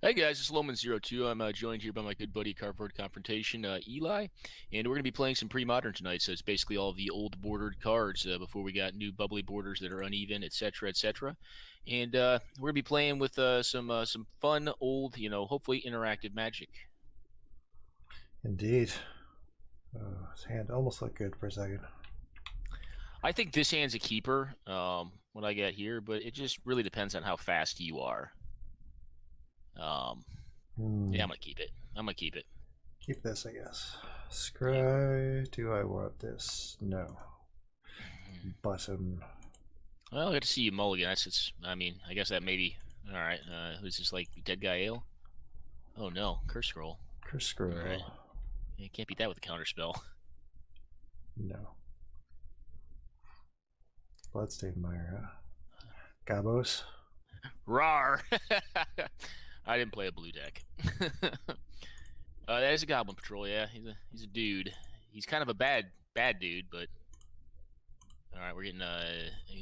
Hey guys, it's lowman02. I'm joined here by my good buddy Cardboard Confrontation, Eli, and we're going to be playing some Premodern tonight. So it's basically all the old bordered cards before we got new bubbly borders that are uneven, etc., etc. And we're going to be playing with some fun old, hopefully interactive Magic. Indeed. His hand almost looked good for a second. I think this hand's a keeper. What I got here, but it just really depends on how fast you are. Yeah, I'm gonna keep it. I'm gonna keep it. Keep this, I guess. Scry. Do I want this? No. Button. Well, I got to see you mulligan. I mean, I guess that maybe. All right. Who's this, like Dead Guy Ale? Oh no, Curse Scroll. Curse Scroll. All right. You can't beat that with a counter spell. No. Bloodstained Mire. Gabos. Rar. I didn't play a blue deck. That is a Goblin Patrol. Yeah, he's a dude. He's kind of a bad dude, but all right, we're getting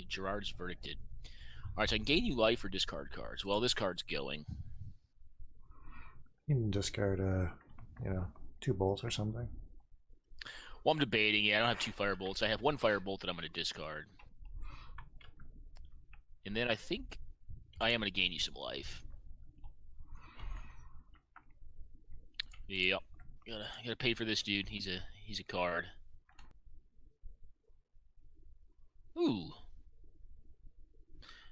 Gerard's Verdicted. All right, so I can gain you life or discard cards. Well, this card's going. You can discard, 2 bolts or something. Well, I'm debating. Yeah, I don't have 2 Firebolts. I have 1 Firebolt that I'm going to discard. And then I think I am going to gain you some life. Yep. Gotta pay for this dude. He's a card. Ooh.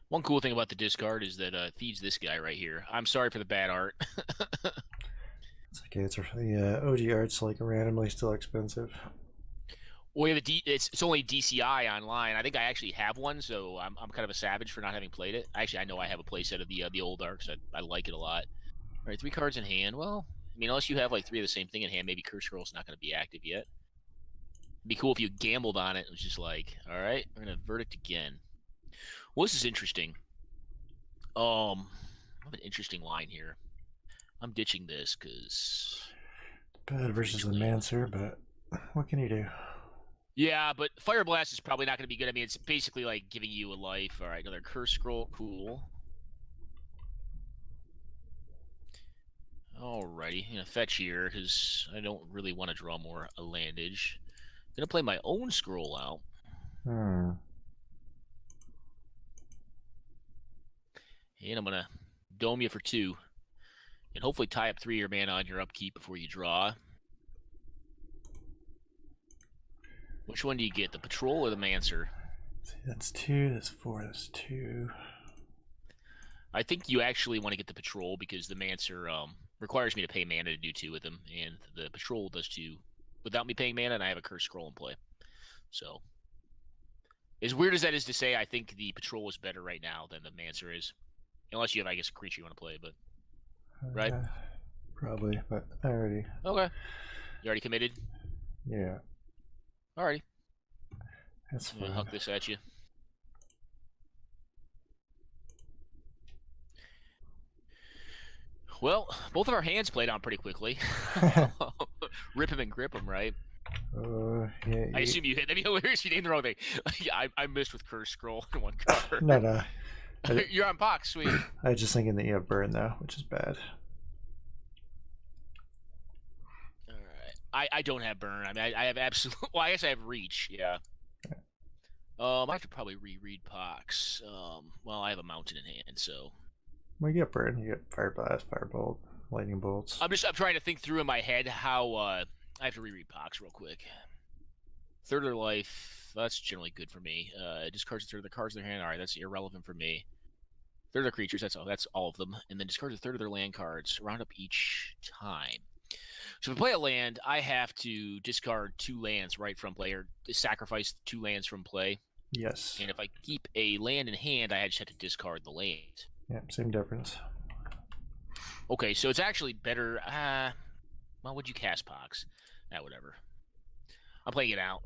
One cool thing about the discard is that it feeds this guy right here. I'm sorry for the bad art. It's okay. It's the OG art's like randomly still expensive. Well, yeah, it's only DCI online. I think I actually have one, so I'm kind of a savage for not having played it. Actually, I know I have a playset of the old arcs. I like it a lot. All right, 3 cards in hand. Well, I mean, unless you have like 3 of the same thing in hand, maybe Curse Scroll's not going to be active yet. It'd be cool if you gambled on it. It was just like, all right, we're gonna verdict again. Well, this is interesting. I have an interesting line here. I'm ditching this because Bad versus the Mancer, but what can you do? yeah, but Fire Blast is probably not going to be good. I mean, it's basically like giving you a life. All right, another Curse Scroll. Cool. Alrighty, I'm gonna fetch here because I don't really want to draw more a landage. I'm gonna play my own scroll out. And I'm gonna dome you for 2. And hopefully tie up 3 of your mana on your upkeep before you draw. Which one do you get, the Patrol or the Mancer? That's 2, that's 4, that's 2. I think you actually want to get the Patrol because the Mancer requires me to pay mana to do 2 with them, and the Patrol does 2 without me paying mana, and I have a Curse Scroll in play. So, as weird as that is to say, I think the Patrol is better right now than the Mancer is. Unless you have, I guess, a creature you want to play, but... Right? Probably, but I already... Okay. You already committed? Yeah. Alrighty. That's fine. I'm gonna huck this at you. Well, both of our hands played on pretty quickly. Rip him and grip him, right? Yeah. I assume you hit. That'd be hilarious if you named the wrong thing. I missed with Curse Scroll in 1 card. No. You're on Pox, sweet. I was just thinking that you have burn though, which is bad. Alright. I don't have burn. I mean, I have absolute. Well, I guess I have reach. Yeah. I have to probably reread Pox. Well, I have a mountain in hand, so. Well, you get burn. You get fire blast, firebolt, lightning bolts. I'm trying to think through in my head how I have to reread Pox real quick. Third of their life. That's generally good for me. Discards a third of the cards in their hand. All right, that's irrelevant for me. Third of their creatures. That's all of them. And then discards a third of their land cards. Round up each time. So if I play a land, I have to discard 2 lands right from play, or sacrifice 2 lands from play. Yes. And if I keep a land in hand, I just have to discard the land. Yeah, same difference. Okay, so it's actually better. Well, would you cast Pox? Whatever. I'm playing it out.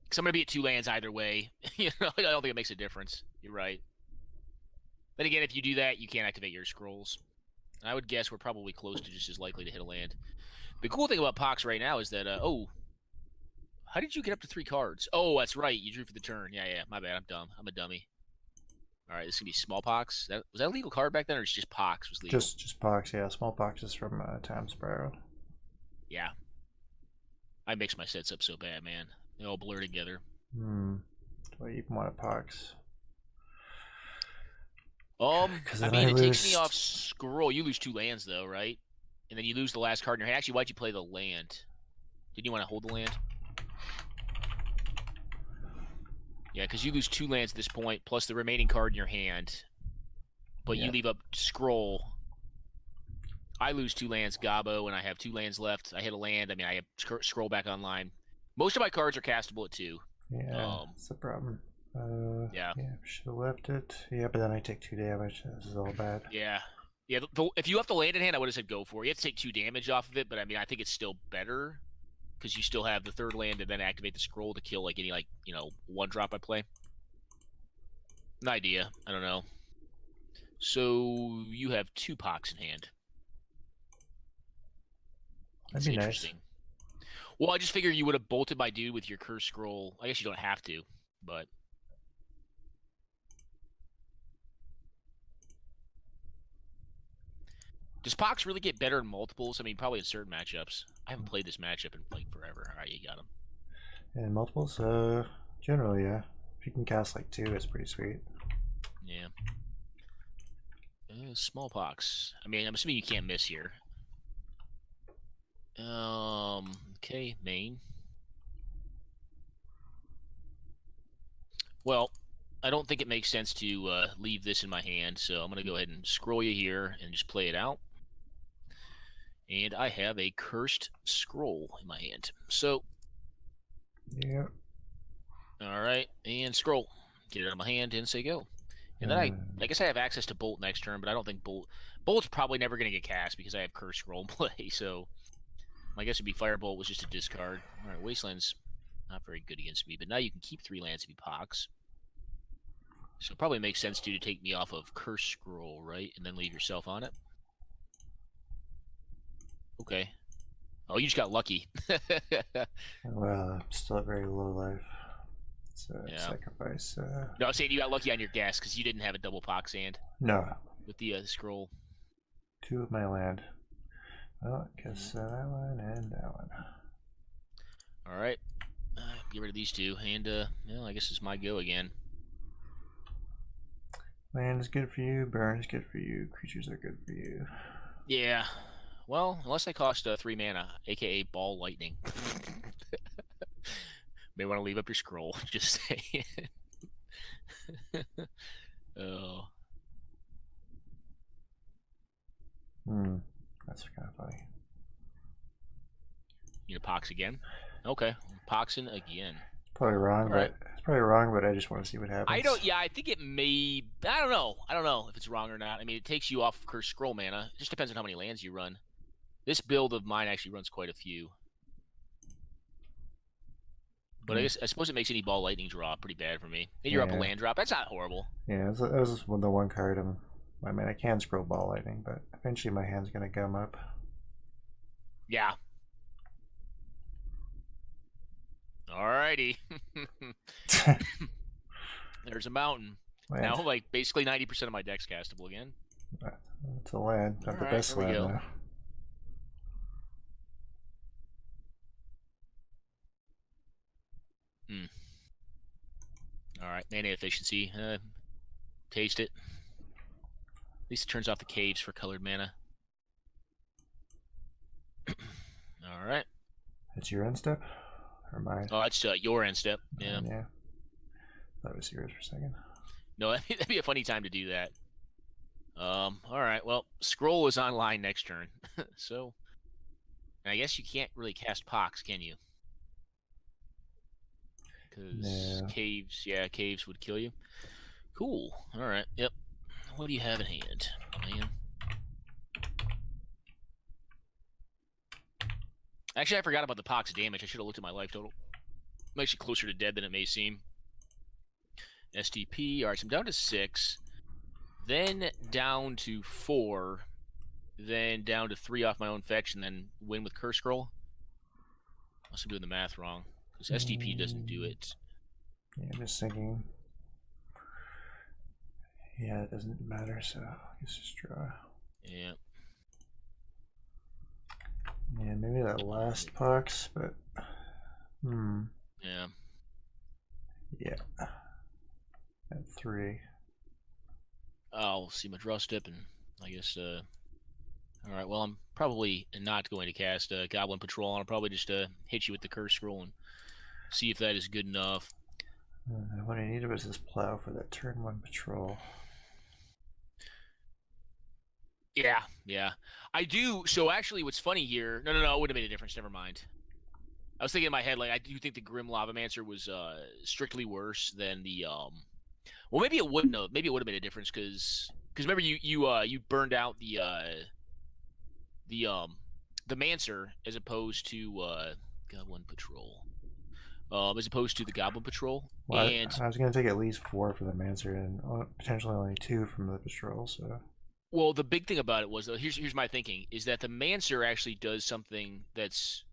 Because I'm going to be at 2 lands either way. I don't think it makes a difference. You're right. Then again, if you do that, you can't activate your scrolls. I would guess we're probably close to just as likely to hit a land. The cool thing about Pox right now is that, how did you get up to 3 cards? Oh, that's right. You drew for the turn. Yeah, my bad. I'm dumb. I'm a dummy. All right, this is gonna be smallpox. Was that a legal card back then, or just pox was legal? Just pox, yeah. Smallpox is from Times Sparrow. Yeah. I mix my sets up so bad, man. They all blur together. Well, you want a pox. Because I then mean, I it takes me lose. off scroll. You lose 2 lands though, right? And then you lose the last card in your hand. Actually, why'd you play the land? Didn't you want to hold the land? Yeah, because you lose 2 lands at this point, plus the remaining card in your hand. But you leave up scroll. I lose 2 lands, Gabo, and I have 2 lands left. I hit a land. I mean, I have scroll back online. Most of my cards are castable at 2. Yeah, that's the problem. Yeah. Should have left it. Yeah, but then I take 2 damage. This is all bad. Yeah. Yeah, if you left the land in hand, I would have said go for it. You have to take 2 damage off of it, but I mean, I think it's still better because you still have the 3rd land and then activate the scroll to kill like any 1-drop I play. An idea. I don't know. So you have 2 pox in hand. That'd be interesting. Nice. Well, I just figured you would have bolted my dude with your curse scroll. I guess you don't have to, but does Pox really get better in multiples? I mean, probably in certain matchups. I haven't played this matchup in like forever. All right, you got him. In multiples? Generally, yeah. If you can cast like 2, it's pretty sweet. Yeah. Smallpox. I mean, I'm assuming you can't miss here. Okay, main. Well, I don't think it makes sense to leave this in my hand, so I'm going to go ahead and scroll you here and just play it out. And I have a cursed scroll in my hand. So, yeah. All right, and scroll. Get it out of my hand and say go. And then I guess I have access to Bolt next turn, but I don't think Bolt's probably never going to get cast because I have Cursed Scroll in play. So my guess would be Firebolt was just a discard. All right, Wasteland's not very good against me, but now you can keep 3 lands if you pox. So it probably makes sense to take me off of Cursed Scroll, right? And then leave yourself on it. Okay. Oh, you just got lucky. Well, I'm still at very low life. It's a sacrifice. No, I'm saying you got lucky on your guess because you didn't have a double pox hand. No. With the scroll. 2 of my land. Well, I guess that one and that one. All right. Get rid of these 2. And, I guess it's my go again. Land is good for you. Burn is good for you. Creatures are good for you. Yeah. Well, unless they cost 3 mana, aka Ball Lightning. May want to leave up your scroll. Just saying. Oh. That's kind of funny. You know, pox again? Okay, poxing again. Probably wrong, but it's probably wrong. But I just want to see what happens. I don't. Yeah, I think it may. I don't know. I don't know if it's wrong or not. I mean, it takes you off of Cursed Scroll mana. It just depends on how many lands you run. This build of mine actually runs quite a few. But I suppose it makes any Ball Lightning draw pretty bad for me. And you're up a land drop. That's not horrible. Yeah, that was the one card. I mean, I can scroll Ball Lightning, but eventually my hand's gonna gum up. Yeah. Alrighty. There's a mountain. Land. Now, like, basically 90% of my deck's castable again. It's a land, not the best land, though. Alright, mana efficiency. Taste it. At least it turns off the caves for colored mana. Alright. That's your end step? Or mine? Oh, that's your end step. Yeah. Yeah. Thought it was yours for a second. No, that'd be a funny time to do that. Alright, well, Scroll is online next turn. So, and I guess you can't really cast Pox, can you? Because caves would kill you. Cool. Alright, yep. What do you have in hand, man? Actually, I forgot about the Pox damage. I should have looked at my life total. I'm actually closer to dead than it may seem. STP. Alright, so I'm down to 6. Then down to 4. Then down to 3 off my own fetch, and then win with Curse Scroll. Must be doing the math wrong. Because STP doesn't do it. Yeah, I'm just thinking. Yeah, it doesn't matter, so let's just draw. Yeah. Yeah, maybe that last pucks, but Yeah. Yeah. At 3. I'll see my draw step, and I guess. All right. Well, I'm probably not going to cast Goblin Patrol. I'll probably just hit you with the Curse Scroll and see if that is good enough. What I needed was this plow for that turn 1 patrol. Yeah, yeah. I do. So actually, what's funny here? No, it would have made a difference. Never mind. I was thinking in my head, like, I do think the Grim Lavamancer was strictly worse than the Well, maybe it wouldn't have. Maybe it would have made a difference because remember you burned out the Mancer as opposed to Goblin Patrol. As opposed to the Goblin Patrol. Well, And I was going to take at least 4 for the Mancer and potentially only 2 from the patrol. So. Well, the big thing about it was, though, here's my thinking, is that the Mancer actually does something that's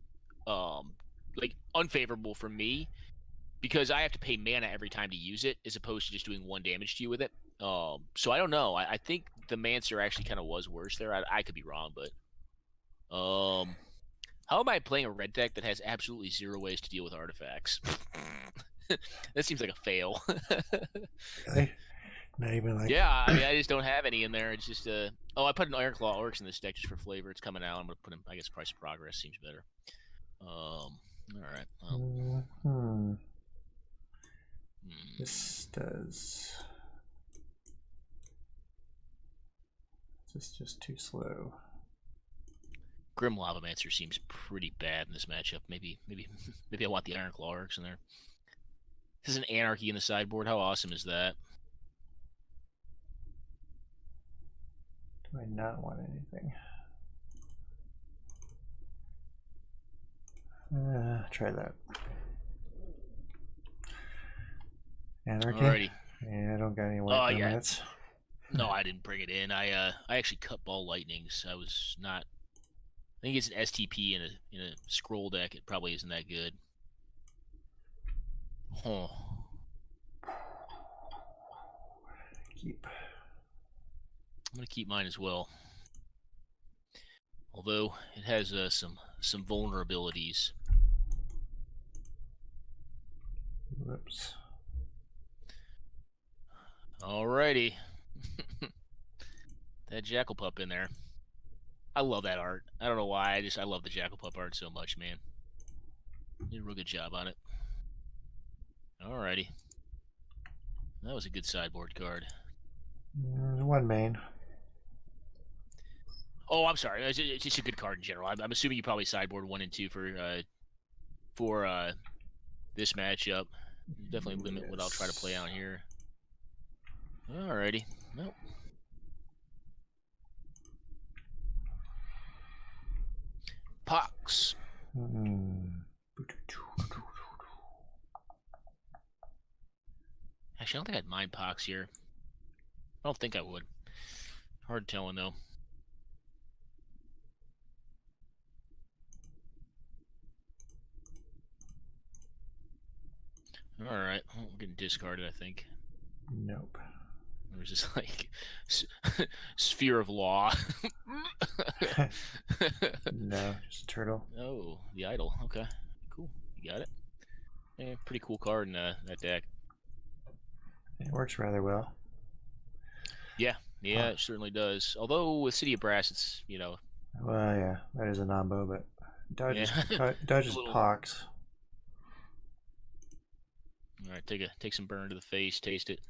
like unfavorable for me because I have to pay mana every time to use it as opposed to just doing 1 damage to you with it. So I don't know. I think the Mancer actually kind of was worse there. I could be wrong, but how am I playing a red deck that has absolutely 0 ways to deal with artifacts? That seems like a fail. Really? Not even like. Yeah, I mean, I just don't have any in there. It's just oh, I put an Ironclaw Orcs in this deck just for flavor. It's coming out. I'm gonna put in. I guess Price of Progress seems better. All right. Well. This does. This is just too slow. Grim Lavamancer seems pretty bad in this matchup. Maybe I want the Ironclaw Orcs in there. This is an Anarchy in the sideboard. How awesome is that? Do I not want anything? Try that. Anarchy? Alrighty. Yeah, I don't got any white permanents. No, I didn't bring it in. I actually cut Ball Lightnings. I was not. I think it's an STP in a scroll deck. It probably isn't that good. Huh. Keep. I'm gonna keep mine as well. Although it has some vulnerabilities. Whoops. Alrighty. That Jackal Pup in there. I love that art. I don't know why. I love the Jackal Pup art so much, man. Did a real good job on it. Alrighty. That was a good sideboard card. 1 main. Oh, I'm sorry. It's just a good card in general. I'm assuming you probably sideboard 1 and 2 for this matchup. Definitely limit what I'll try to play out here. Alrighty. Nope. Pox. Actually, I don't think I'd mind Pox here. I don't think I would. Hard telling, though. Alright. Well, we're getting discarded, I think. Nope. Or is this like Sphere of Law? No, just a turtle. Oh, the Idol. Okay. Cool. You got it. Yeah, pretty cool card in that deck. It works rather well. Yeah, it certainly does. Although with City of Brass, it's, Well, yeah, that is a nombo, but dodges Pox. All right, take some burn to the face, taste it.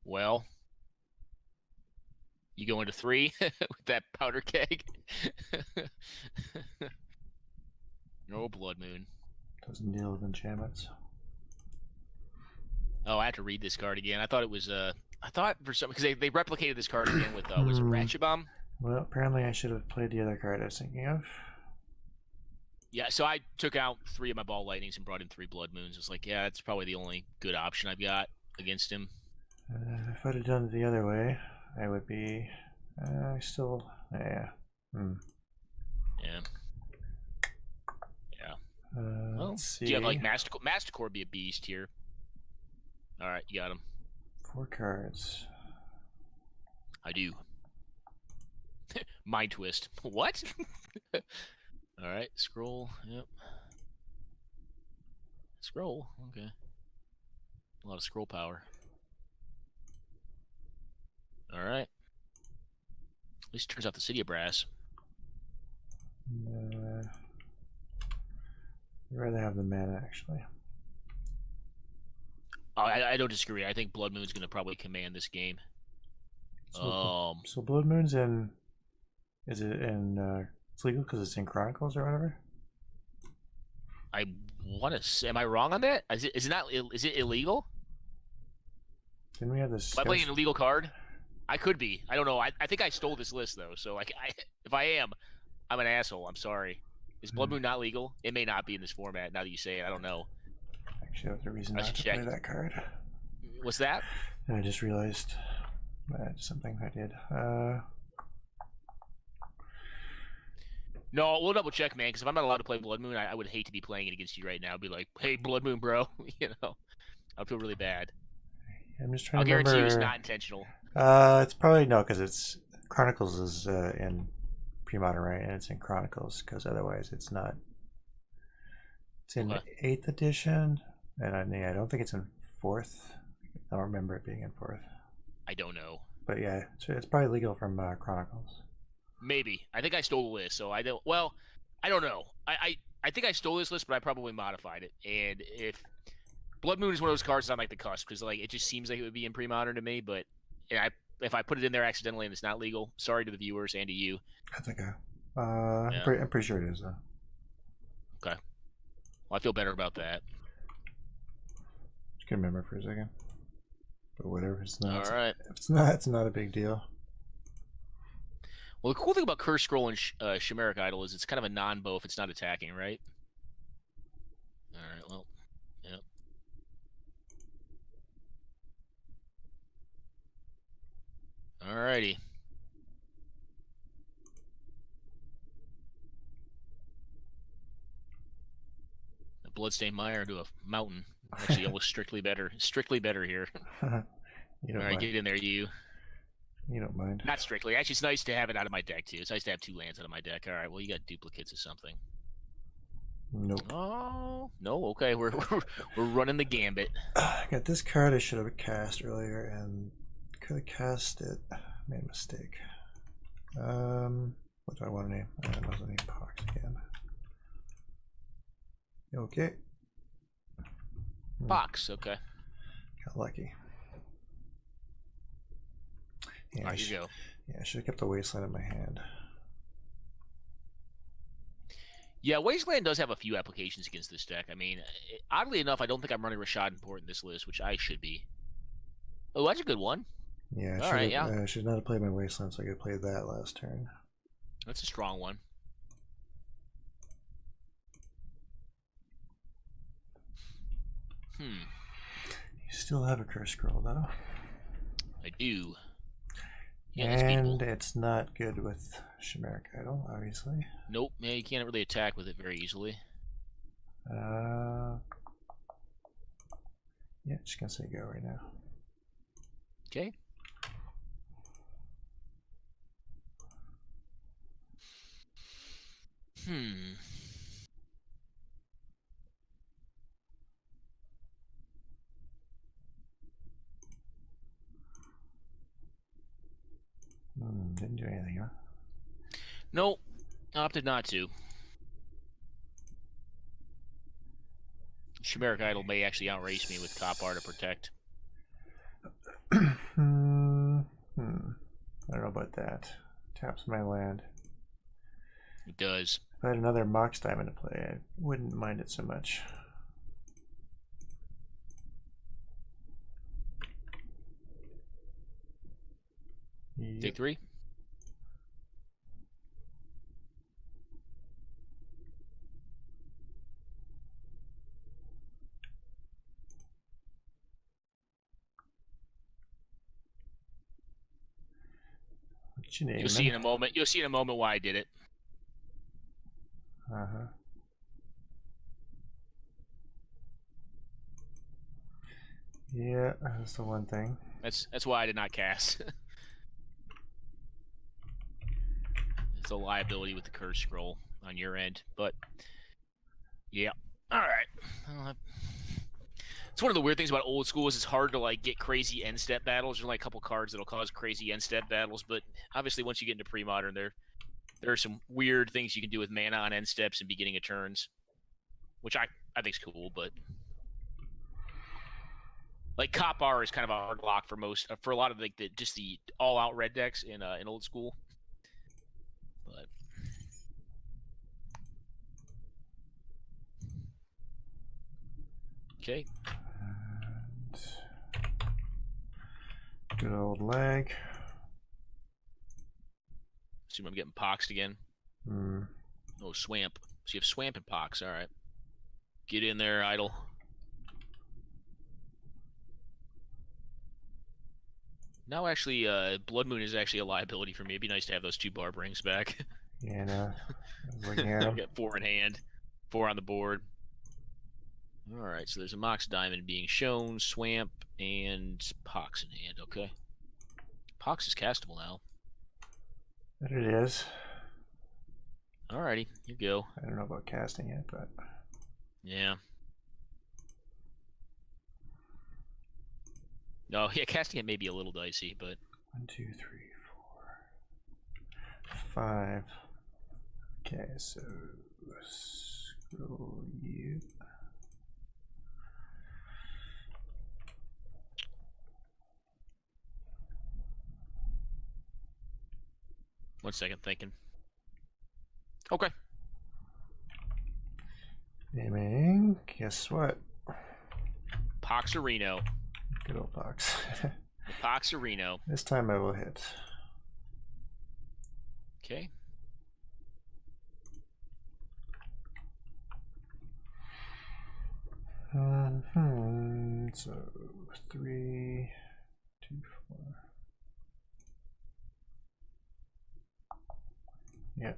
Well, you go into 3 with that powder keg. No Blood Moon. Doesn't deal with enchantments. Oh, I have to read this card again. I thought it was I thought for some because they replicated this card again with was it Ratchet Bomb? Well, apparently I should have played the other card I was thinking of. Yeah, so I took out 3 of my Ball Lightnings and brought in 3 Blood Moons. It's like, yeah, that's probably the only good option I've got against him. If I'd have done it the other way, I would be still, yeah. Yeah. Well, Let's see. do you have like Mastercore would be a beast here. All right, you got him. 4 cards. I do. Mind twist. What? All right, scroll. Yep. Scroll. Okay. A lot of scroll power. All right. At least it turns out the City of Brass. I'd rather have the mana, actually. Oh, I don't disagree. I think Blood Moon's going to probably command this game. So Blood Moon's in... Is it in... it's legal because it's in Chronicles or whatever? I want to say... Am I wrong on that? Is it not... Is it illegal? Didn't we have this... Am I playing an illegal card? I could be. I don't know. I think I stole this list, though. So like, if I am, I'm an asshole. I'm sorry. Is Blood Moon not legal? It may not be in this format, now that you say it. I don't know. Actually, that's a reason not to play that card. What's that? And I just realized something I did. No, we'll double check, man, because if I'm not allowed to play Blood Moon, I would hate to be playing it against you right now. I'd be like, hey, Blood Moon, bro. You know, I'd feel really bad. I'm just trying to remember. I'll guarantee you it's not intentional. It's probably no, because it's Chronicles is in Premodern, right? And it's in Chronicles, because otherwise it's not. It's in 8th edition, and I don't think it's in 4th. I don't remember it being in 4th. I don't know. But yeah, it's probably legal from Chronicles. Maybe. I think I stole the list, so I don't. Well, I don't know. I think I stole this list, but I probably modified it. And if Blood Moon is one of those cards on like the cusp, because like it just seems like it would be in Premodern to me, but if I put it in there accidentally and it's not legal, sorry to the viewers and to you. That's okay. I'm pretty sure it is though. Okay. Well, I feel better about that. Just can remember for a second. But whatever, it's not. All right. If it's not a big deal. Well, the cool thing about Curse Scroll and Chimeric Idol is it's kind of a non-bow if it's not attacking, right? All right. Well, yep. Alrighty. A Bloodstained Mire to a Mountain. Actually, almost strictly better. Strictly better here. You don't All right, mind. get in there, you. You don't mind. Not strictly. Actually, it's nice to have it out of my deck, too. It's nice to have 2 lands out of my deck. All right, well, you got duplicates of something. Nope. Oh, no, okay. We're running the gambit. I got this card I should have cast earlier, and could have cast it. Made a mistake. What do I want to name? I don't know the name. Pox again. Okay. Box, okay. Got lucky. Yeah, Alright, you go. Yeah, I should have kept the Wasteland in my hand. Yeah, Wasteland does have a few applications against this deck. I mean, oddly enough, I don't think I'm running Rashad and Port in this list, which I should be. Oh, that's a good one. Yeah, I should not have played my Wasteland, so I could play that last turn. That's a strong one. You still have a Curse Scroll, though. I do. Yeah, and it's not good with Chimeric Idol, obviously. Nope. Yeah, you can't really attack with it very easily. Yeah, just gonna say go right now. Okay. Didn't do anything, huh? Nope. Opted not to. Chimeric Idol may actually outrace me with Copar to protect. I don't know about that. Taps my land. It does. If I had another Mox Diamond to play, I wouldn't mind it so much. Yep. Take 3. What's your name? You'll see in a moment. You'll see in a moment why I did it. Yeah, that's the one thing. That's why I did not cast. It's a liability with the curse scroll on your end, but yeah. All right. It's one of the weird things about old school is it's hard to like get crazy end step battles. There's like a couple cards that'll cause crazy end step battles, but obviously once you get into pre-modern, there are some weird things you can do with mana on end steps and beginning of turns, which I think is cool. But like Cop R is kind of a hard lock for a lot of like just the all out red decks in old school. But okay. Good old leg. Assume I'm getting poxed again. Oh, swamp. So you have swamp and pox. All right. Get in there, idle. Now, actually, Blood Moon is actually a liability for me. It'd be nice to have those 2 barb rings back. Yeah, no. I was looking at them. Got 4 in hand, 4 on the board. All right, so there's a Mox Diamond being shown, Swamp, and Pox in hand. Okay. Pox is castable now. But it is. Alrighty, you go. I don't know about casting it, but yeah. No, yeah, casting it may be a little dicey, but 1, 2, 3, 4, 5. Okay, so scroll you. One second, thinking. Okay. Naming. Guess what? Poxerino. Good old box. Poxerino. This time I will hit. Okay. So 3, 2, 4. Yeah.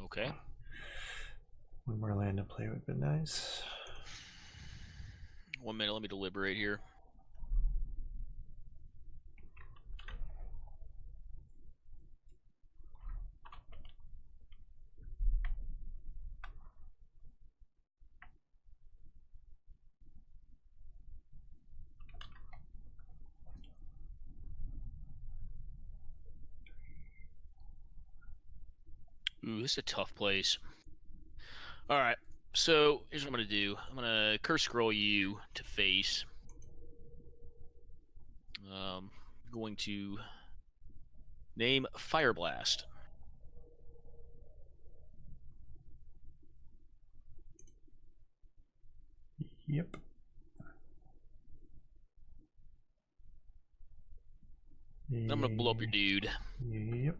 Okay. One more land to play would be nice. 1 minute, let me deliberate here. Ooh, this is a tough place. All right, so here's what I'm going to do. I'm going to curse scroll you to face. Going to name Fire Blast. Yep. I'm going to blow up your dude. Yep.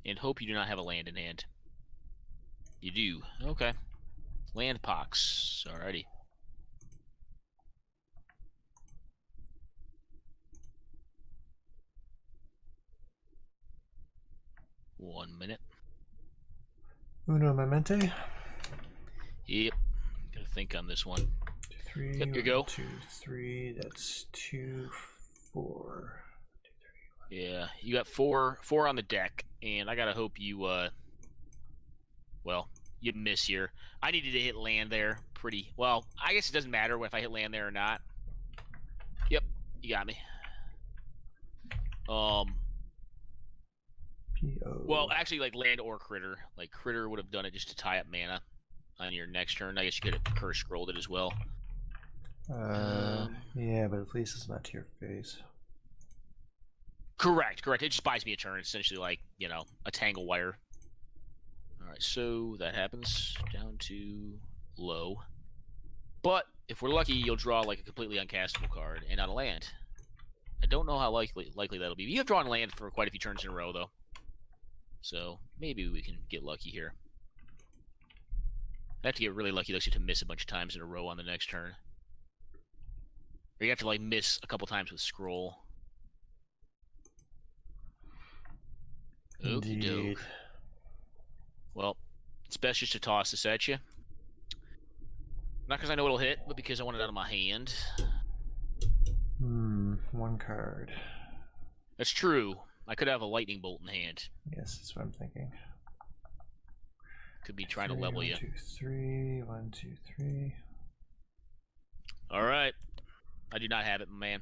And hope you do not have a land in hand. You do. Okay. Land pox. Alrighty. One minute. Uno momente. Yep. Gotta think on this one. 2, 3. Yep, you go. 2, 3. That's 2, 4. 2, 3. Yeah, you got four on the deck, and I gotta hope you well, you miss here. I needed to hit land there pretty well. I guess it doesn't matter if I hit land there or not. Yep, you got me. Well, actually, like land or critter. Like critter would have done it just to tie up mana on your next turn. I guess you could have curse scrolled it as well. Yeah, but at least it's not to your face. Correct. It just buys me a turn. It's essentially like, you know, a tangle wire. All right, so that happens down to low. But if we're lucky, you'll draw like a completely uncastable card and not a land. I don't know how likely that'll be. You have drawn land for quite a few turns in a row, though. So maybe we can get lucky here. I have to get really lucky, though, to miss a bunch of times in a row on the next turn. Or you have to like miss a couple times with scroll. Okie doke. Well, it's best just to toss this at you. Not because I know it'll hit, but because I want it out of my hand. One card. That's true. I could have a lightning bolt in hand. Yes, that's what I'm thinking. Could be trying to level you. 1, 2, 3. 1, 2, 3. All right. I do not have it, man.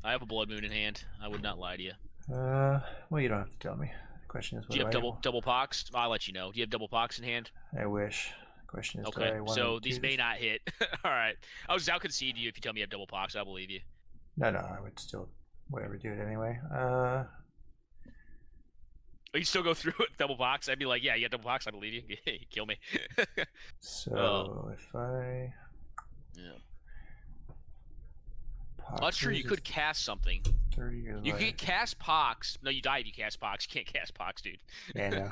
I have a blood moon in hand. I would not lie to you. Well, you don't have to tell me. The question is, do you have double pox? I'll let you know. Do you have double pox in hand? I wish. The question is, okay. So these may not hit. All right. I'll concede to you if you tell me you have double pox. I'll believe you. No, I would still whatever do it anyway. You still go through it double box? I'd be like, yeah, you got double box. I believe you. Kill me. So if I that's true. You could cast something. 30 years. You could cast Pox. No, you die if you cast Pox. You can't cast Pox, dude. Yeah, no.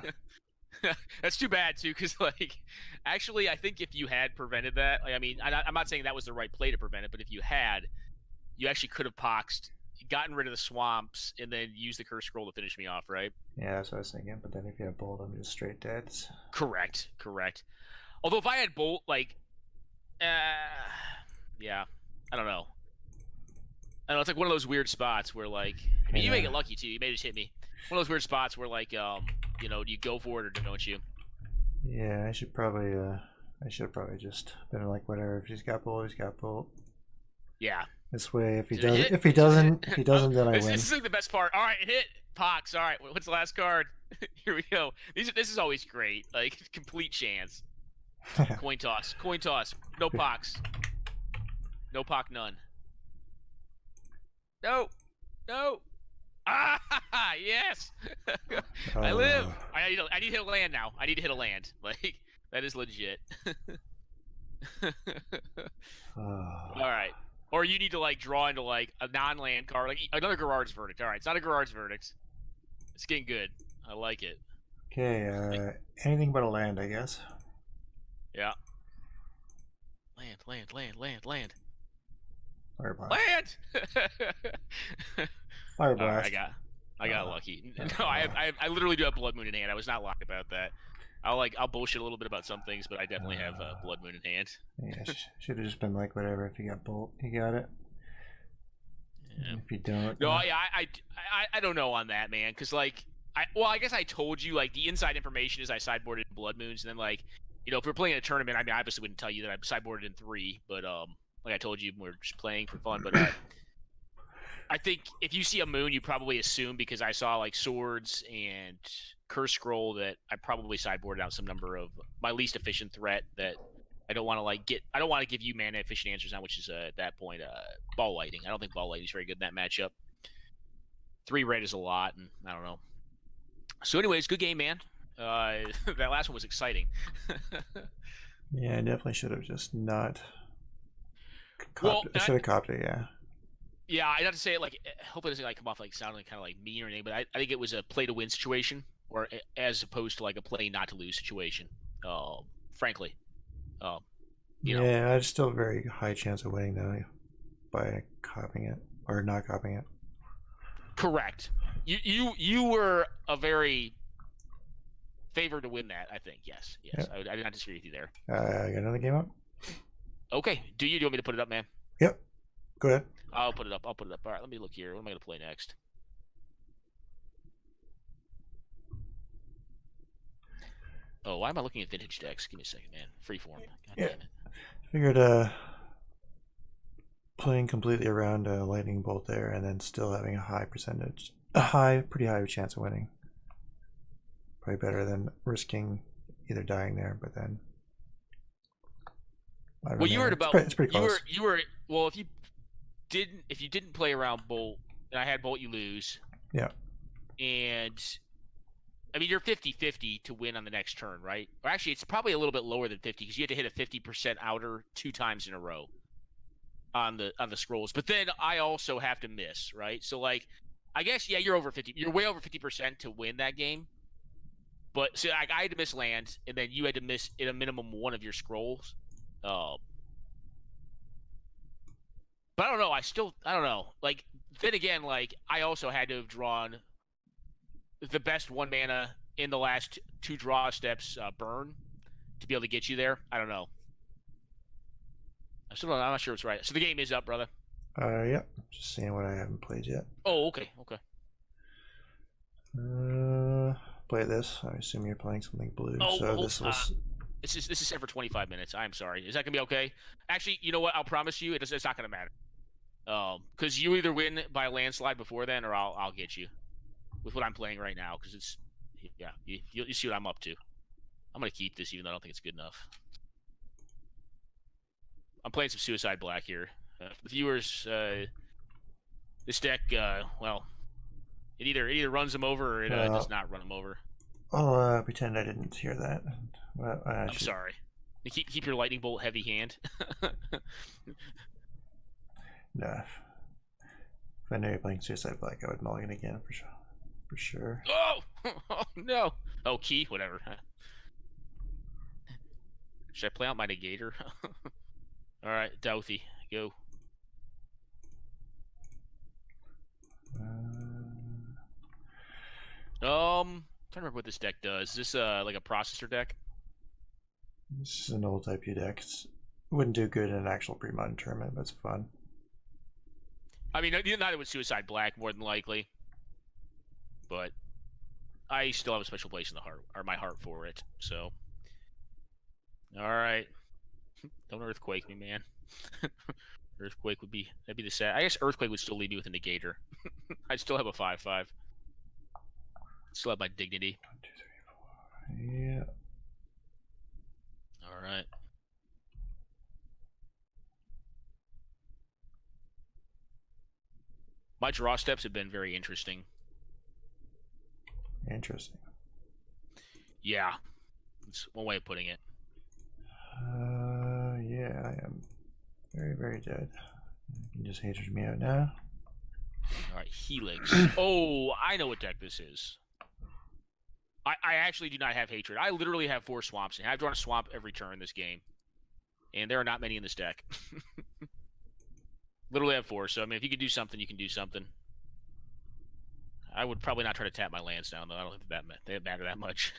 That's too bad too, because like, actually, I think if you had prevented that, like, I mean, I'm not saying that was the right play to prevent it, but if you had, you actually could have Poxed, gotten rid of the swamps, and then used the curse scroll to finish me off, right? Yeah, that's what I was thinking. But then if you have bolt, I'm just straight dead. Correct. Although if I had bolt, like, yeah, I don't know. It's like one of those weird spots where, like, I mean, you may get lucky too. You may just hit me. One of those weird spots where, like, you know, do you go for it or don't you? Yeah, I should have probably just been like, whatever. If he's got bolt, he's got bolt. Yeah. This way, if he doesn't, then I win. This is like the best part. All right, hit Pox. All right, what's the last card? Here we go. This is always great. Like, complete chance. Coin toss. No Pox. No Pox, none. No. Ah, yes. I live. I need to hit a land now. I need to hit a land. Like, that is legit. All right. Or you need to, like, draw into, like, a non-land card, like another Gerard's Verdict. All right, it's not a Gerard's Verdict. It's getting good. I like it. Okay. Anything but a land, I guess. Yeah. Land. Fire blast. Land. Fire blast. Right, I got lucky. No, I literally do have Blood Moon in hand. I was not lying about that. I'll bullshit a little bit about some things, but I definitely have Blood Moon in hand. Yeah, should have just been like, whatever. If you got bolt, you got it. Yeah. If you don't, no, yeah, I don't know on that, man, because like, I guess I told you, like, the inside information is I sideboarded in Blood Moons, and then, like, you know, if we're playing a tournament, I mean, I obviously wouldn't tell you that I sideboarded in 3, but like I told you, we're just playing for fun. But I think if you see a moon, you probably assume, because I saw, like, swords and curse scroll, that I probably sideboarded out some number of my least efficient threat that I don't want to, like, I don't want to give you mana efficient answers on, which is at that point ball lightning. I don't think ball lightning is very good in that matchup. 3 red is a lot, and I don't know. So anyways, good game, man. That last one was exciting. Yeah, I definitely should have just not. I should have copped it, yeah. Yeah, I have to say it, like, hopefully it doesn't, like, come off like sounding kind of like mean or anything, but I think it was a play to win situation, or as opposed to, like, a play not to lose situation. Frankly, you know. Yeah, it's still a very high chance of winning though by copying it or not copying it. Correct. You were a very favored to win that, I think. Yes. Yeah. I did not disagree with you there. I got another game up. Okay. Do you want me to put it up, man? Yep. Go ahead. I'll put it up. All right. Let me look here. What am I going to play next? Oh, why am I looking at vintage decks? Give me a second, man. Freeform. God damn it. Figured playing completely around a lightning bolt there, and then still having a pretty high chance of winning. Probably better than risking either dying there, but then. Well, you were at about. It's pretty close. You were well. If you didn't play around bolt, and I had bolt, you lose. Yeah. And I mean, you're 50-50 to win on the next turn, right? Or actually, it's probably a little bit lower than 50, because you have to hit a 50% outer 2 times in a row on the scrolls. But then I also have to miss, right? So, like, I guess, yeah, you're over 50. You're way over 50% to win that game. But so I had to miss land, and then you had to miss at a minimum 1 of your scrolls. But I don't know. I don't know. Like, then again, like, I also had to have drawn the best 1 mana in the last 2 draw steps burn to be able to get you there. I don't know. I'm not sure what's right. So the game is up, brother. Yep. Just seeing what I haven't played yet. Oh, okay, okay. Play this. I assume you're playing something blue. Oh, So this was. this is set for 25 minutes. I'm sorry. Is that gonna be okay? Actually, you know what? I'll promise you, it's not gonna matter. Because you either win by a landslide before then, or I'll get you with what I'm playing right now. Because it's you see what I'm up to. I'm gonna keep this, even though I don't think it's good enough. I'm playing some Suicide Black here. For the viewers, this deck, well, it either runs them over or it does not run them over. I'll pretend I didn't hear that. Well, I'm sorry. Keep your lightning bolt heavy hand. No. If I know you're playing Suicide Black, I would mulligan again for sure. For sure. Oh! Oh no! Oh, key, whatever. Should I play out my negator? All right, Douthie, go. I'm trying to remember what this deck does. Is this like a processor deck? This is an old type U deck. It wouldn't do good in an actual Premodern tournament, but it's fun. I mean, neither would Suicide Black, more than likely. But I still have a special place in the heart, or my heart for it. So, all right, don't earthquake me, man. Earthquake that'd be the sad. I guess Earthquake would still leave me with a negator. I'd still have a 5/5. Still have my dignity. 1, 2, 3, 4. Yeah. All right. My draw steps have been very interesting. Interesting. Yeah, it's one way of putting it. Yeah, I am very, very dead. You can just hatred me out now. All right, Helix. Oh, I know what deck this is. I actually do not have hatred. I literally have 4 swamps, and I've drawn a swamp every turn this game. And there are not many in this deck. Literally have 4, so I mean, if you could do something, you can do something. I would probably not try to tap my lands down, though. I don't think they matter that much.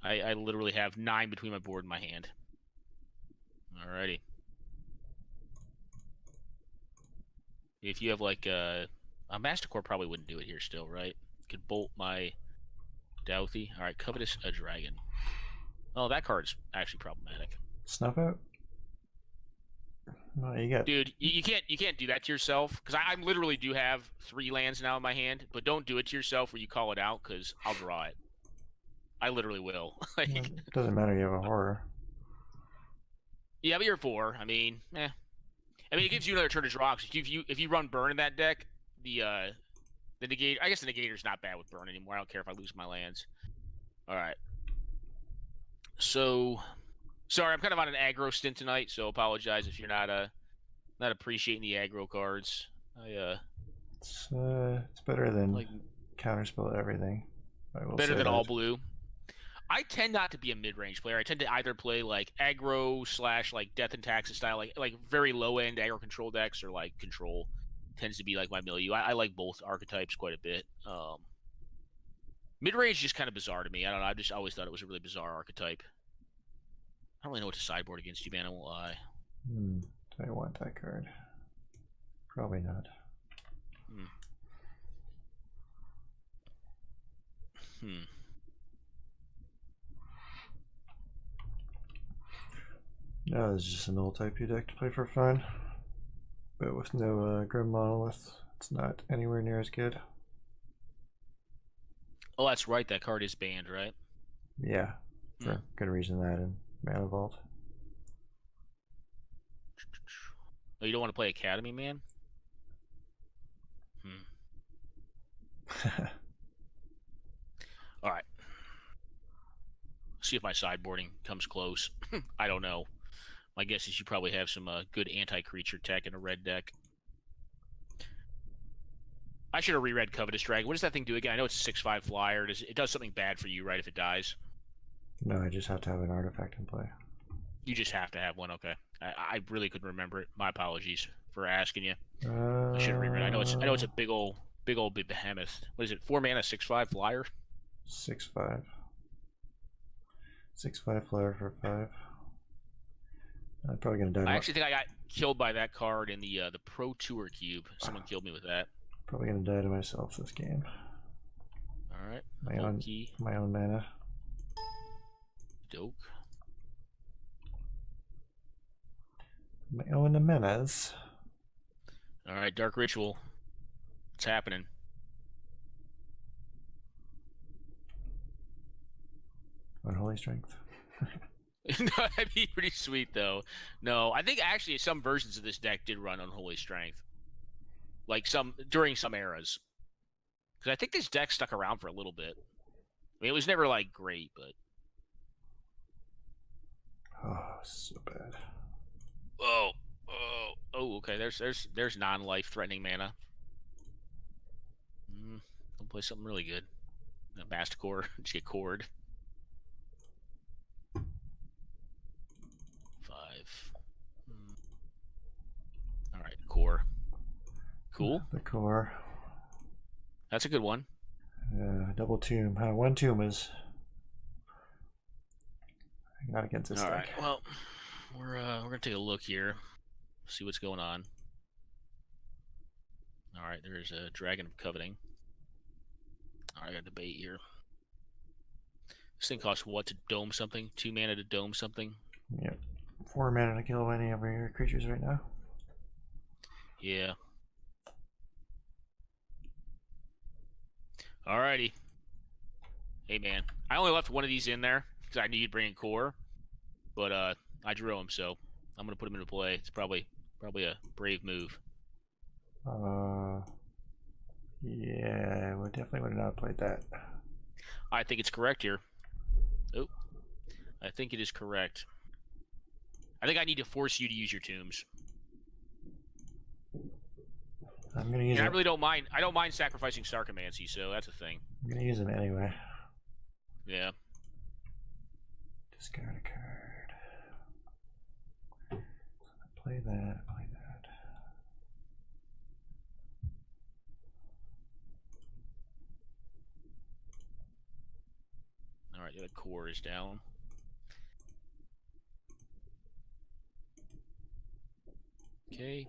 I literally have 9 between my board and my hand. Alrighty. If you have like a Mastercore, probably wouldn't do it here still, right? Could bolt my Douthie. All right, Covetous a Dragon. Oh, that card's actually problematic. Snuff out. No, you got. Dude, you can't do that to yourself, because I literally do have 3 lands now in my hand. But don't do it to yourself where you call it out, because I'll draw it. I literally will. Like, It doesn't matter. You have a horror. yeah, but you're 4. I mean, I mean, it gives you another turn to draw. Cause if you run burn in that deck, the negator. I guess the negator's not bad with burn anymore. I don't care if I lose my lands. All right. So, sorry, I'm kind of on an aggro stint tonight, so apologize if you're not appreciating the aggro cards. It's better than like counterspell everything. Better than all blue. I tend not to be a mid-range player. I tend to either play like aggro / like Death and Taxes style, like very low-end aggro control decks, or like control tends to be like my milieu. I like both archetypes quite a bit. Mid-range is just kind of bizarre to me. I don't know. I just always thought it was a really bizarre archetype. I don't really know what to sideboard against you, man. I won't lie. Do I want that card? Probably not. No, this is just an old type U deck to play for fun. But with no Grim Monolith, it's not anywhere near as good. Oh, that's right. That card is banned, right? Yeah, for good reason that in Mana Vault. Oh, you don't want to play Academy, man? All right. See if my sideboarding comes close. I don't know. My guess is you probably have some good anti-creature tech in a red deck. I should have reread Covetous Dragon. What does that thing do again? I know it's a 6/5 flyer. It does something bad for you, right, if it dies? No, I just have to have an artifact in play. You just have to have one, okay. I really couldn't remember it. My apologies for asking you. I should have reread. I know it's a big old behemoth. What is it? 4 mana, 6/5 flyer? 6/5. 6/5 flyer for 5. probably gonna die. I actually think I got killed by that card in the Pro Tour cube. Someone killed me with that. Probably gonna die to myself this game. All right. My own mana. Dope. My own manas. All right, Dark Ritual. What's happening? Unholy Strength. That'd be pretty sweet, though. No, I think actually some versions of this deck did run Unholy Strength, like during some eras. Because I think this deck stuck around for a little bit. I mean, it was never like great, but oh, so bad. Oh, okay. There's non-life threatening mana. Don't play something really good. Masticore, just get cored. 5. All right, core. Cool. The core. That's a good one. Double tomb. One tomb is not against this deck. All right. Well, we're gonna take a look here, see what's going on. All right, there's a Dragon of Coveting. All right, I got the bait here. This thing costs what to dome something? 2 mana to dome something? Yep. 4 mana to kill any of your creatures right now. Yeah. Alrighty. Hey, man. I only left one of these in there because I knew you'd bring in core. But I drew him, so I'm going to put him into play. It's probably a brave move. Yeah, we definitely would have not played that. I think it's correct here. Oh, I think it is correct. I think I need to force you to use your tombs. I'm gonna use. I really don't mind. I don't mind sacrificing Sarcomancy, so that's a thing. I'm gonna use them anyway. Yeah. Discard a card. Play that. Play that. All right, the core is down. Okay.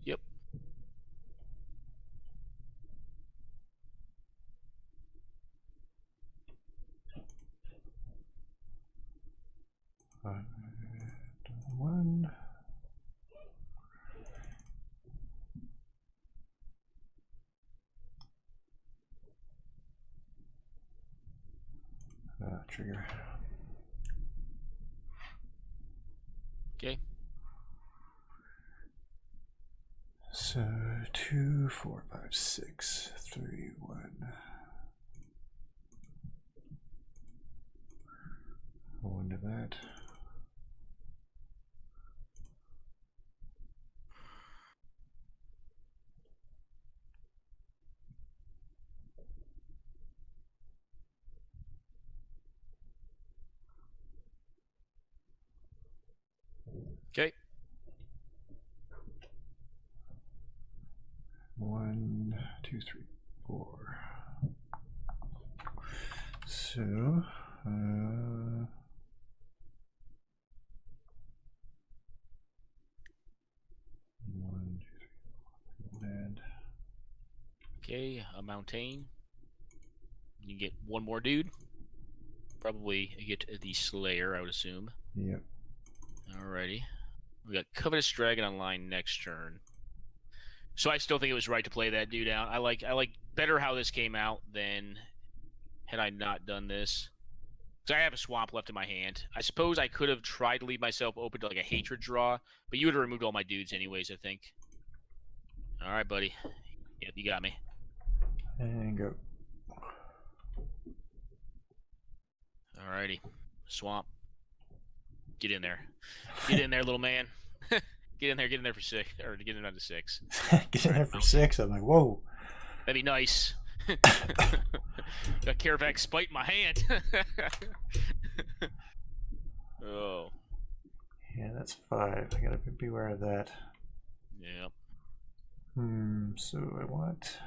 Yep. One. Trigger. Okay. So 2, 4, 5, 6, 3, 1. One to that. Okay. 1, 2, 3, 4. So, 1, 2, 3, 4. Land. Okay, a mountain. You get one more dude. Probably get the Slayer, I would assume. Yep. Alrighty. We got Covetous Dragon online next turn. So I still think it was right to play that dude out. I like better how this came out than had I not done this. Because I have a swamp left in my hand. I suppose I could have tried to leave myself open to like a hatred draw, but you would have removed all my dudes anyways, I think. Alright, buddy. Yep, you got me. And go. Alrighty. Swamp. Get in there. Get in there, little man. Get in there for 6, or get in under 6. Get in there for 6. I'm like, whoa. That'd be nice. Got Caravac Spite in my hand. Oh. Yeah, that's 5. I gotta beware of that. Yeah. So I want 3.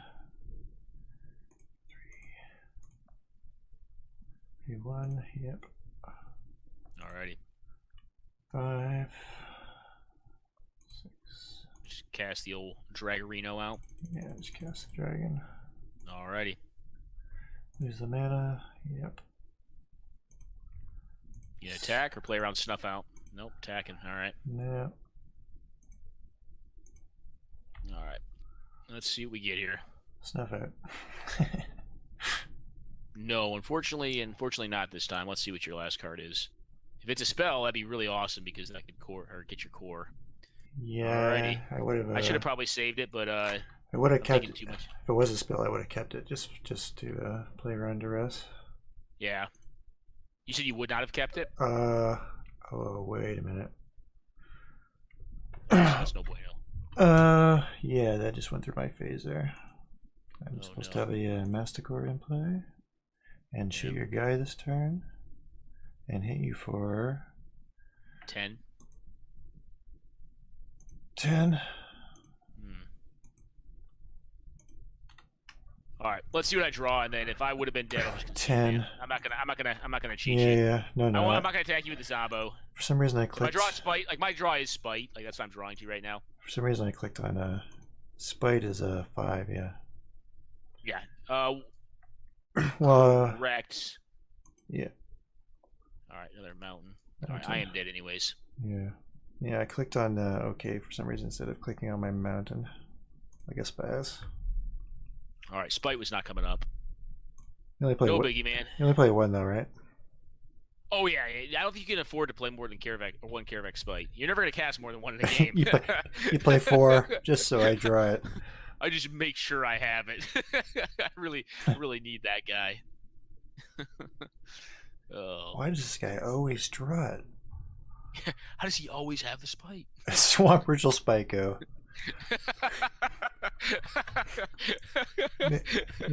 1. Yep. Alrighty. 5. 6. Just cast the old Dragarino out. Yeah, just cast the dragon. Alrighty. Lose the mana. Yep. You gonna attack or play around Snuff Out? Nope, attacking. Alright. No. Alright. Let's see what we get here. Snuff Out. No, unfortunately not this time. Let's see what your last card is. If it's a spell, that'd be really awesome because then I could core or get your core. Yeah, alrighty. I would have. I should have probably saved it, but I would have kept it. Too much. If it was a spell, I would have kept it just to play around duress. Yeah. You said you would not have kept it? Oh, wait a minute. That's no bueno. Yeah, that just went through my phase there. I'm supposed to have a Masticore in play and shoot your guy this turn and hit you for 10. 10. All right, let's see what I draw, and then if I would have been dead, I'm just gonna 10. I'm not gonna cheat Yeah, you. yeah, no. I'm not gonna attack you with the Zombo. For some reason, I clicked. If I draw Spite, like my draw is Spite, like that's what I'm drawing to right now. For some reason, I clicked on Spite is a 5. Yeah. Yeah. Well. Correct. Yeah. All right, another mountain. All right, I am dead anyways. Yeah. Yeah, I clicked on OK for some reason instead of clicking on my mountain. Like a spaz. All right, Spite was not coming up. You only play no biggie, man. You only play 1 though, right? Oh yeah, I don't think you can afford to play more than Karavak or 1 Karavak Spite. You're never gonna cast more than 1 in a game. you play 4 just so I draw it. I just make sure I have it. I really need that guy. Oh. Why does this guy always draw it? How does he always have the Spite? Swamp Ritual Spyco. Then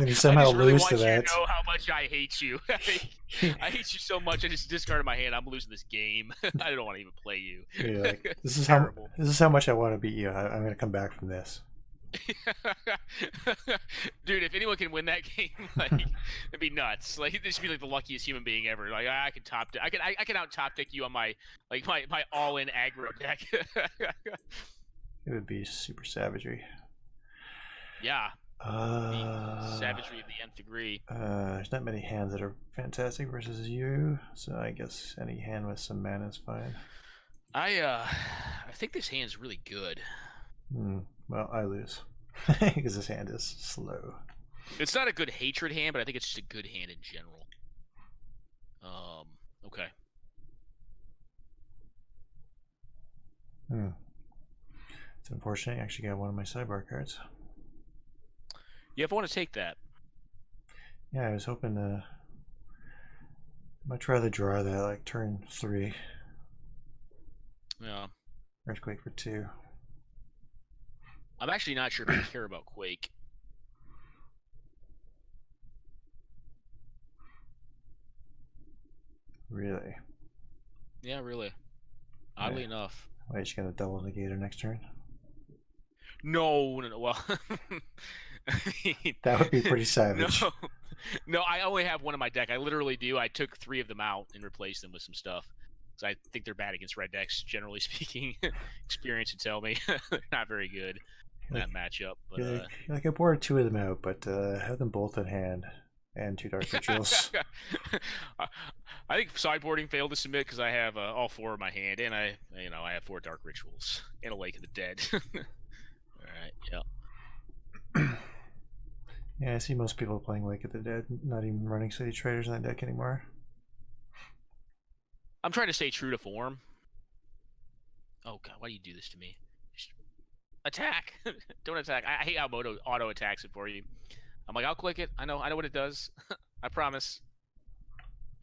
you somehow lose to that. I just really want you to know how much I hate you. I hate you so much. I just discarded my hand. I'm losing this game. I don't want to even play you. Yeah, like, this is terrible. This is how much I want to beat you. I'm going to come back from this. Dude, if anyone can win that game, like it'd be nuts. Like this should be like the luckiest human being ever. Like I could I can out top deck you on my my all-in aggro deck. It would be super savagery. Yeah. Savagery of the nth degree. There's not many hands that are fantastic versus you, so I guess any hand with some mana is fine. I think this hand's really good. Well, I lose because this hand is slow. It's not a good hatred hand, but I think it's just a good hand in general. Okay. It's unfortunate. I actually got one of my sidebar cards. Yeah, if I want to take that. Yeah, I was hoping to much rather draw that like turn 3. Yeah. Earthquake for 2. I'm actually not sure if I care about Quake. Really? Yeah, really. Oddly enough. Wait, you got a double negator next turn? No. Well, that would be pretty savage. No, I only have one in my deck. I literally do. I took 3 of them out and replaced them with some stuff. So I think they're bad against red decks, generally speaking. Experience would tell me they're not very good in that matchup. But like I bored 2 of them out, but have them both in hand and 2 dark rituals. I think sideboarding failed to submit because I have all 4 in my hand, and I have 4 dark rituals and a Lake of the Dead. All right, yeah. Yeah, I see most people playing Lake of the Dead, not even running City Traders in that deck anymore. I'm trying to stay true to form. Oh god, why do you do this to me? Just attack! Don't attack. I hate how auto attacks it for you. I'm like, I'll click it. I know what it does. I promise.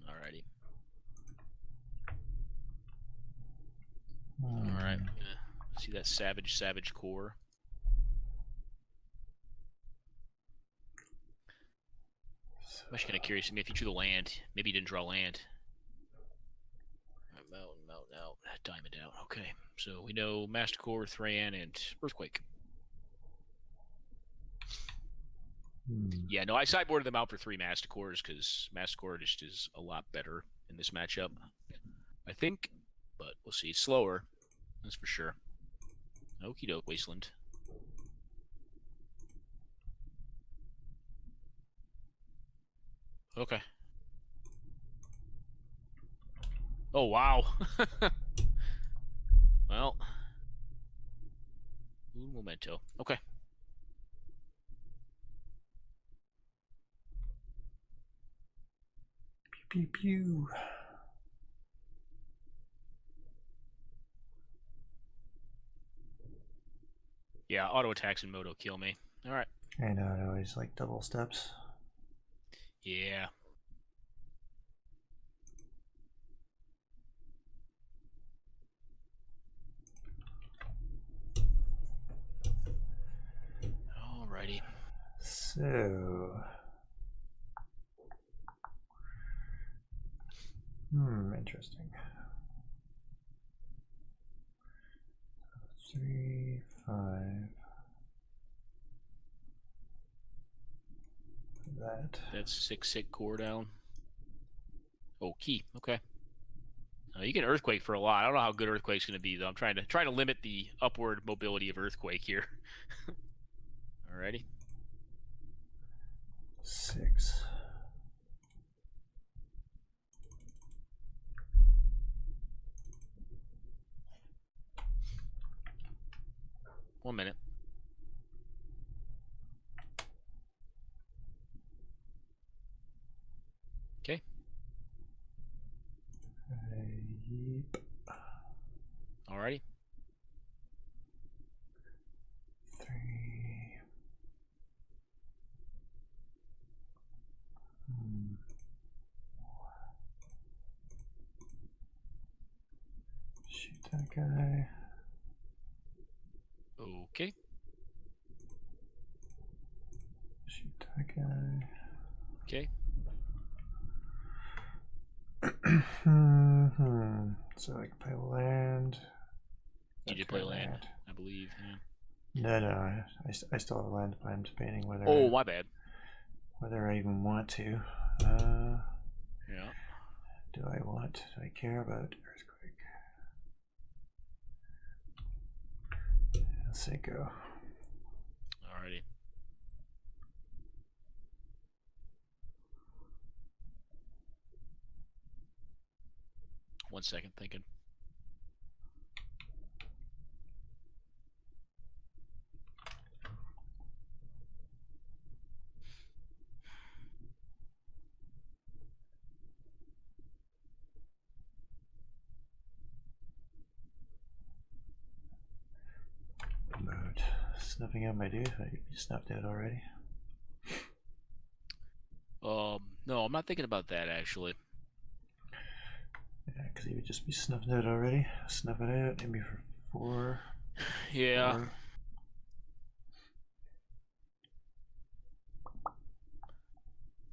Alrighty. Alright. See that savage core. I'm actually kind of curious. I mean, if you drew the land, maybe you didn't draw land. Mountain out, diamond out. Okay, so we know Mastercore, Thran, and Earthquake. Yeah, no, I sideboarded them out for 3 Masticores because Masticore just is a lot better in this matchup, I think. But we'll see. It's slower, that's for sure. Okie doke, Wasteland. Okay. Oh, wow. Well. Memento. Okay. Pew, pew, pew. Yeah, auto attacks in Moto kill me. All right. I know, it always like double steps. Yeah. Alrighty. So, interesting. 3, 5. That's 6 hit core down. Oh, key. Okay. You get Earthquake for a lot. I don't know how good Earthquake's going to be, though. I'm trying to limit the upward mobility of Earthquake here. Alrighty. 6. One minute. Okay. Yep. Alrighty. 3. Shoot that guy. Okay. Shoot that guy. Okay. So I can play land. You did play land, I believe. No, Yeah. I still have land, but I'm debating whether. Oh, my bad. Whether I even want to. Yeah. Do I care about Earthquake? Let's say go. Alrighty. One second, thinking. Mode. Snuffing out my dude. I could be snuffed out already. No, I'm not thinking about that, actually. Yeah, because he would just be snuffed out already. Snuff it out, hit me for 4. Yeah.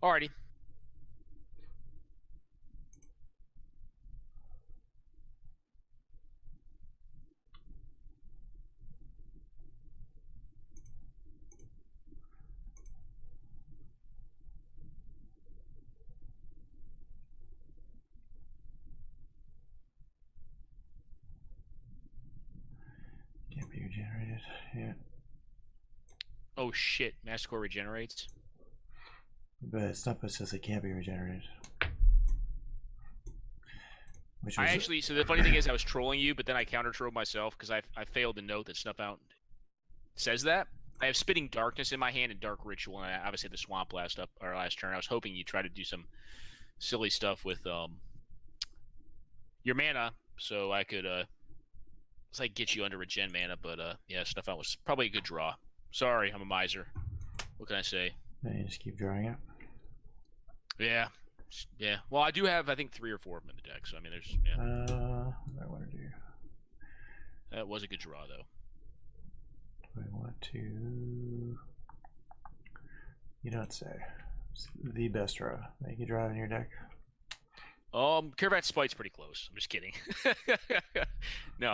4. Alrighty. Can't be regenerated. Yeah. Oh shit, Masticore regenerates. But Snuffa says it can't be regenerated. Which I was actually, so the funny thing is I was trolling you, but then I counter-trolled myself because I failed to note that Snuff Out says that. I have Spitting Darkness in my hand and Dark Ritual, and I obviously had the Swamp last turn. I was hoping you'd try to do some silly stuff with your mana, so I could get you under regen mana, but yeah, Snuff Out was probably a good draw. Sorry, I'm a miser. What can I say? you just keep drawing it. Yeah. Yeah. Well, I do have, I think, 3 or 4 of them in the deck, so I mean, there's. Yeah. What do I want to do? That was a good draw, though. Do I want to? You don't say. It's the best draw that you can draw in your deck. Caravat Spite's pretty close. I'm just kidding. No.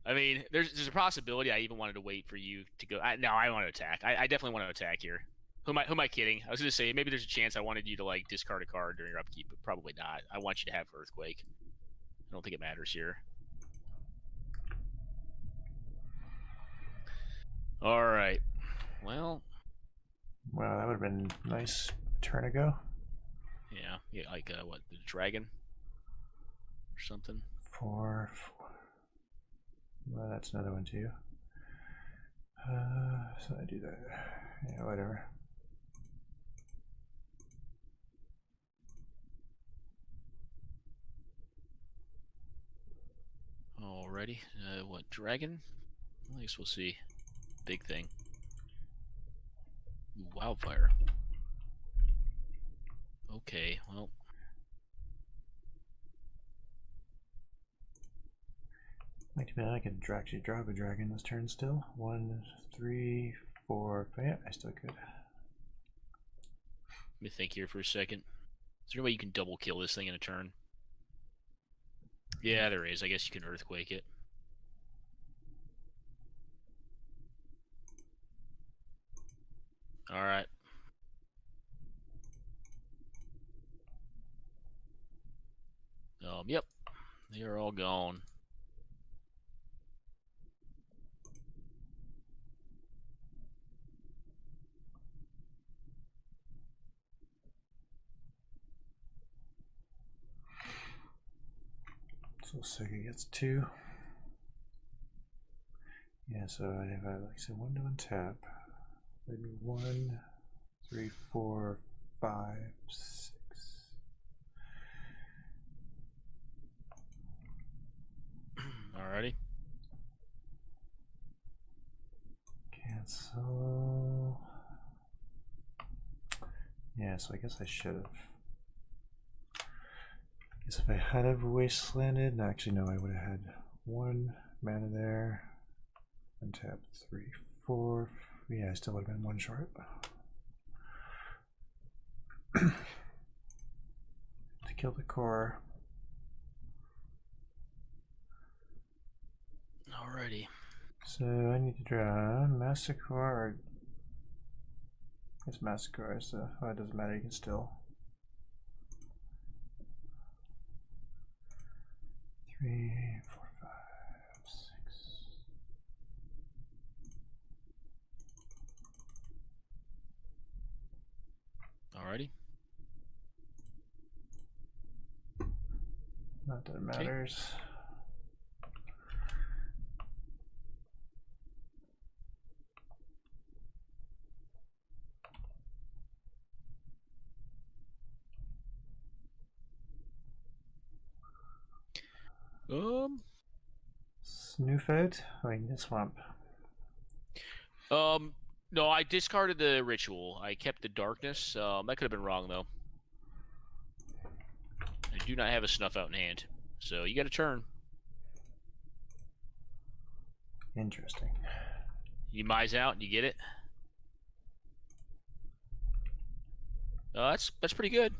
I mean, there's a possibility I even wanted to wait for you to go. No, I want to attack. I definitely want to attack here. Who am I kidding? I was gonna say maybe there's a chance I wanted you to like discard a card during your upkeep, but probably not. I want you to have Earthquake. I don't think it matters here. All right. Well, that would have been nice a turn ago. Yeah, like what, the dragon or something. 4. Well, that's another one too. So I do that. Yeah, whatever. Alrighty. What, dragon? Well, I guess we'll see. Big thing. Ooh, wildfire. Okay, well. Might be I could actually drop a dragon this turn still. 1, 3, 4, 5. Yeah, I still could. Let me think here for a second. Is there any way you can double kill this thing in a turn? Yeah, there is. I guess you can Earthquake it. Alright. Yep. They are all gone. So Sega gets 2. Yeah, so I have like I said 1 to untap. Maybe 1, 3, 4, 5, 6. Alrighty. Cancel. Yeah, so I guess I should have. I guess if I had have wastelanded, actually no, I would have had 1 mana there. Untap 3, 4. Yeah, I still would have been 1 short. To kill the core. Alrighty. So I need to draw Massacre or it's Massacre, so it doesn't matter, you can still. 3, 4, 5, 6. Alrighty. Not that it matters. Snoofed? Oh, you can swamp. No, I discarded the ritual. I kept the darkness. That could have been wrong though. I do not have a snuff out in hand, so you got a turn. Interesting. You mize out and you get it. That's pretty good.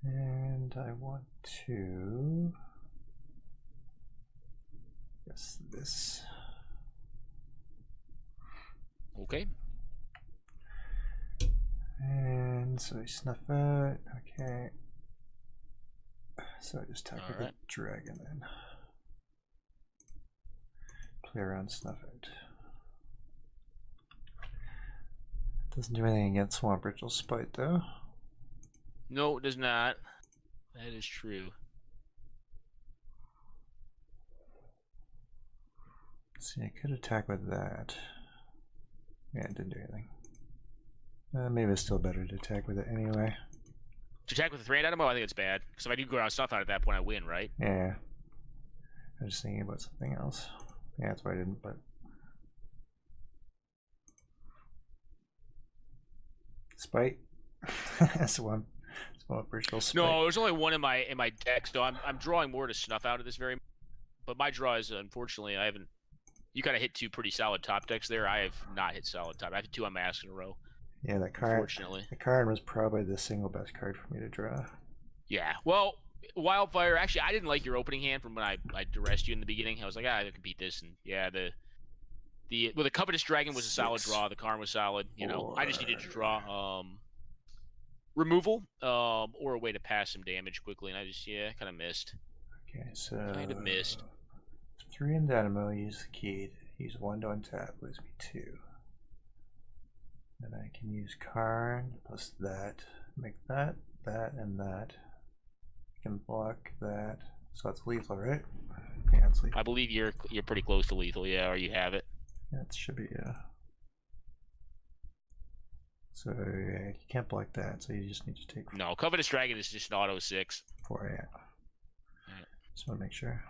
And I want to guess this. Okay. And so I snuff it. Okay. So I just attack with the dragon then. Play around, snuff it. Doesn't do anything against Swamp Ritual Spite though. No, it does not. That is true. See, I could attack with that. Yeah, it didn't do anything. Maybe it's still better to attack with it anyway. To attack with a 3 item? Oh, I think it's bad. Because if I do go out stuff out at that point, I win, right? Yeah. I was just thinking about something else. Yeah, that's why I didn't, but. Spite? Swamp Ritual Spite. No, there's only one in my deck, so I'm drawing more to snuff out of this very. But my draw is unfortunately I haven't. You kind of hit 2 pretty solid top decks there. I have not hit solid top. I have 2 on my ass in a row. Yeah, that card. Unfortunately. The card was probably the single best card for me to draw. Yeah. Well, Wildfire. Actually, I didn't like your opening hand from when I duressed you in the beginning. I was like, I can beat this, and yeah, the Covetous Dragon was a solid draw. The Karn was solid. You know, I just needed to draw removal or a way to pass some damage quickly, and I just kind of missed. Okay, so kind of missed. 3 in Dynamo. Use the key. Use 1 to untap. Lose me 2. Then I can use Karn plus that. Make that, and that. I can block that. So that's lethal, right? Yeah, it's lethal. I believe you're pretty close to lethal, yeah, or you have it. That should be, yeah. So yeah, you can't block that, so you just need to take 4. No, Covetous Dragon is just an auto 6. 4, yeah. Just want to make sure.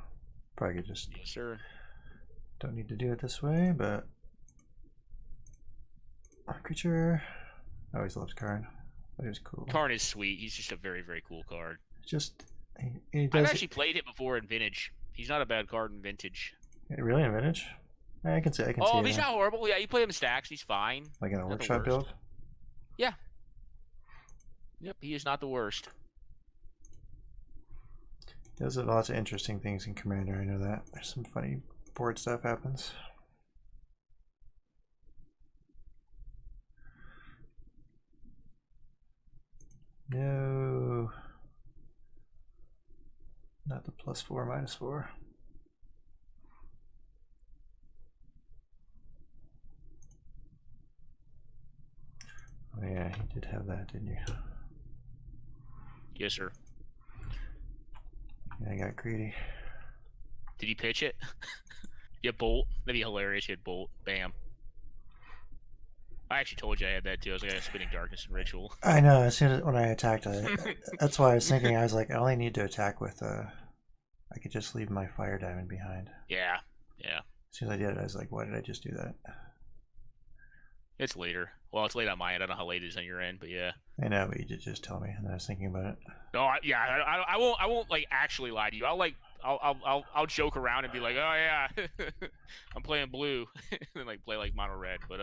Probably could just... Yes, sir. Don't need to do it this way, but... Our creature... I always loved Karn. But he was cool. Karn is sweet. He's just a very, very cool card. Just... He does... I've actually played it before in Vintage. He's not a bad card in Vintage. Really, in Vintage? I can see. Oh, he's not horrible. Yeah, you play him in stacks. He's fine. Like in a workshop build? Yeah. Yep, he is not the worst. There's lots of interesting things in Commander, I know that. There's some funny board stuff happens. No. Not the +4, -4. Oh yeah, you did have that, didn't you? Yes, sir. Yeah, I got greedy. Did you pitch it? You had Bolt? That'd be hilarious. You had Bolt. Bam. I actually told you I had that too. I was like, I had Spinning Darkness and Ritual. I know. As soon as when I attacked, that's why I was thinking. I was like, I only need to attack with. I could just leave my Fire Diamond behind. Yeah. Yeah. As soon as I did it, I was like, why did I just do that? It's later. Well, it's late on my end. I don't know how late it is on your end, but yeah. I know, but you did just tell me, and I was thinking about it. No, I won't like actually lie to you. I'll joke around and be like, oh yeah, I'm playing blue, and then like play like mono red. But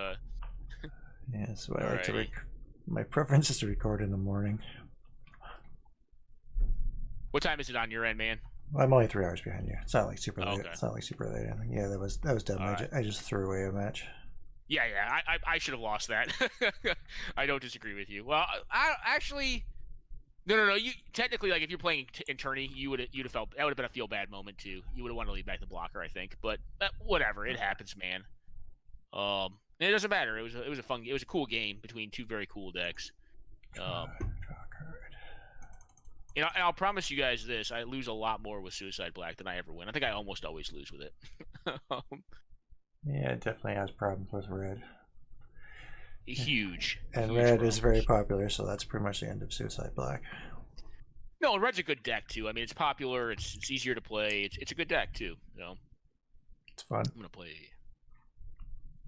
yeah, so I like to. My preference is to record in the morning. What time is it on your end, man? Well, I'm only 3 hours behind you. It's not like super late. Okay. It's not like super late. Yeah, that was dumb. I just threw away a match. Yeah, I should have lost that. I don't disagree with you. Well, I actually, no. You technically, like, if you're playing in tourney, you'd have felt that would have been a feel bad moment too. You would have wanted to lead back the blocker, I think. But whatever, it happens, man. And it doesn't matter. It was a cool game between two very cool decks. Draw a card. You know, and I'll promise you guys this: I lose a lot more with Suicide Black than I ever win. I think I almost always lose with it. Yeah, it definitely has problems with red. Huge. And huge red problems. is very popular, so that's pretty much the end of Suicide Black. No, and red's a good deck too. I mean, it's popular. It's easier to play. It's a good deck too. You know, it's fun. I'm gonna play.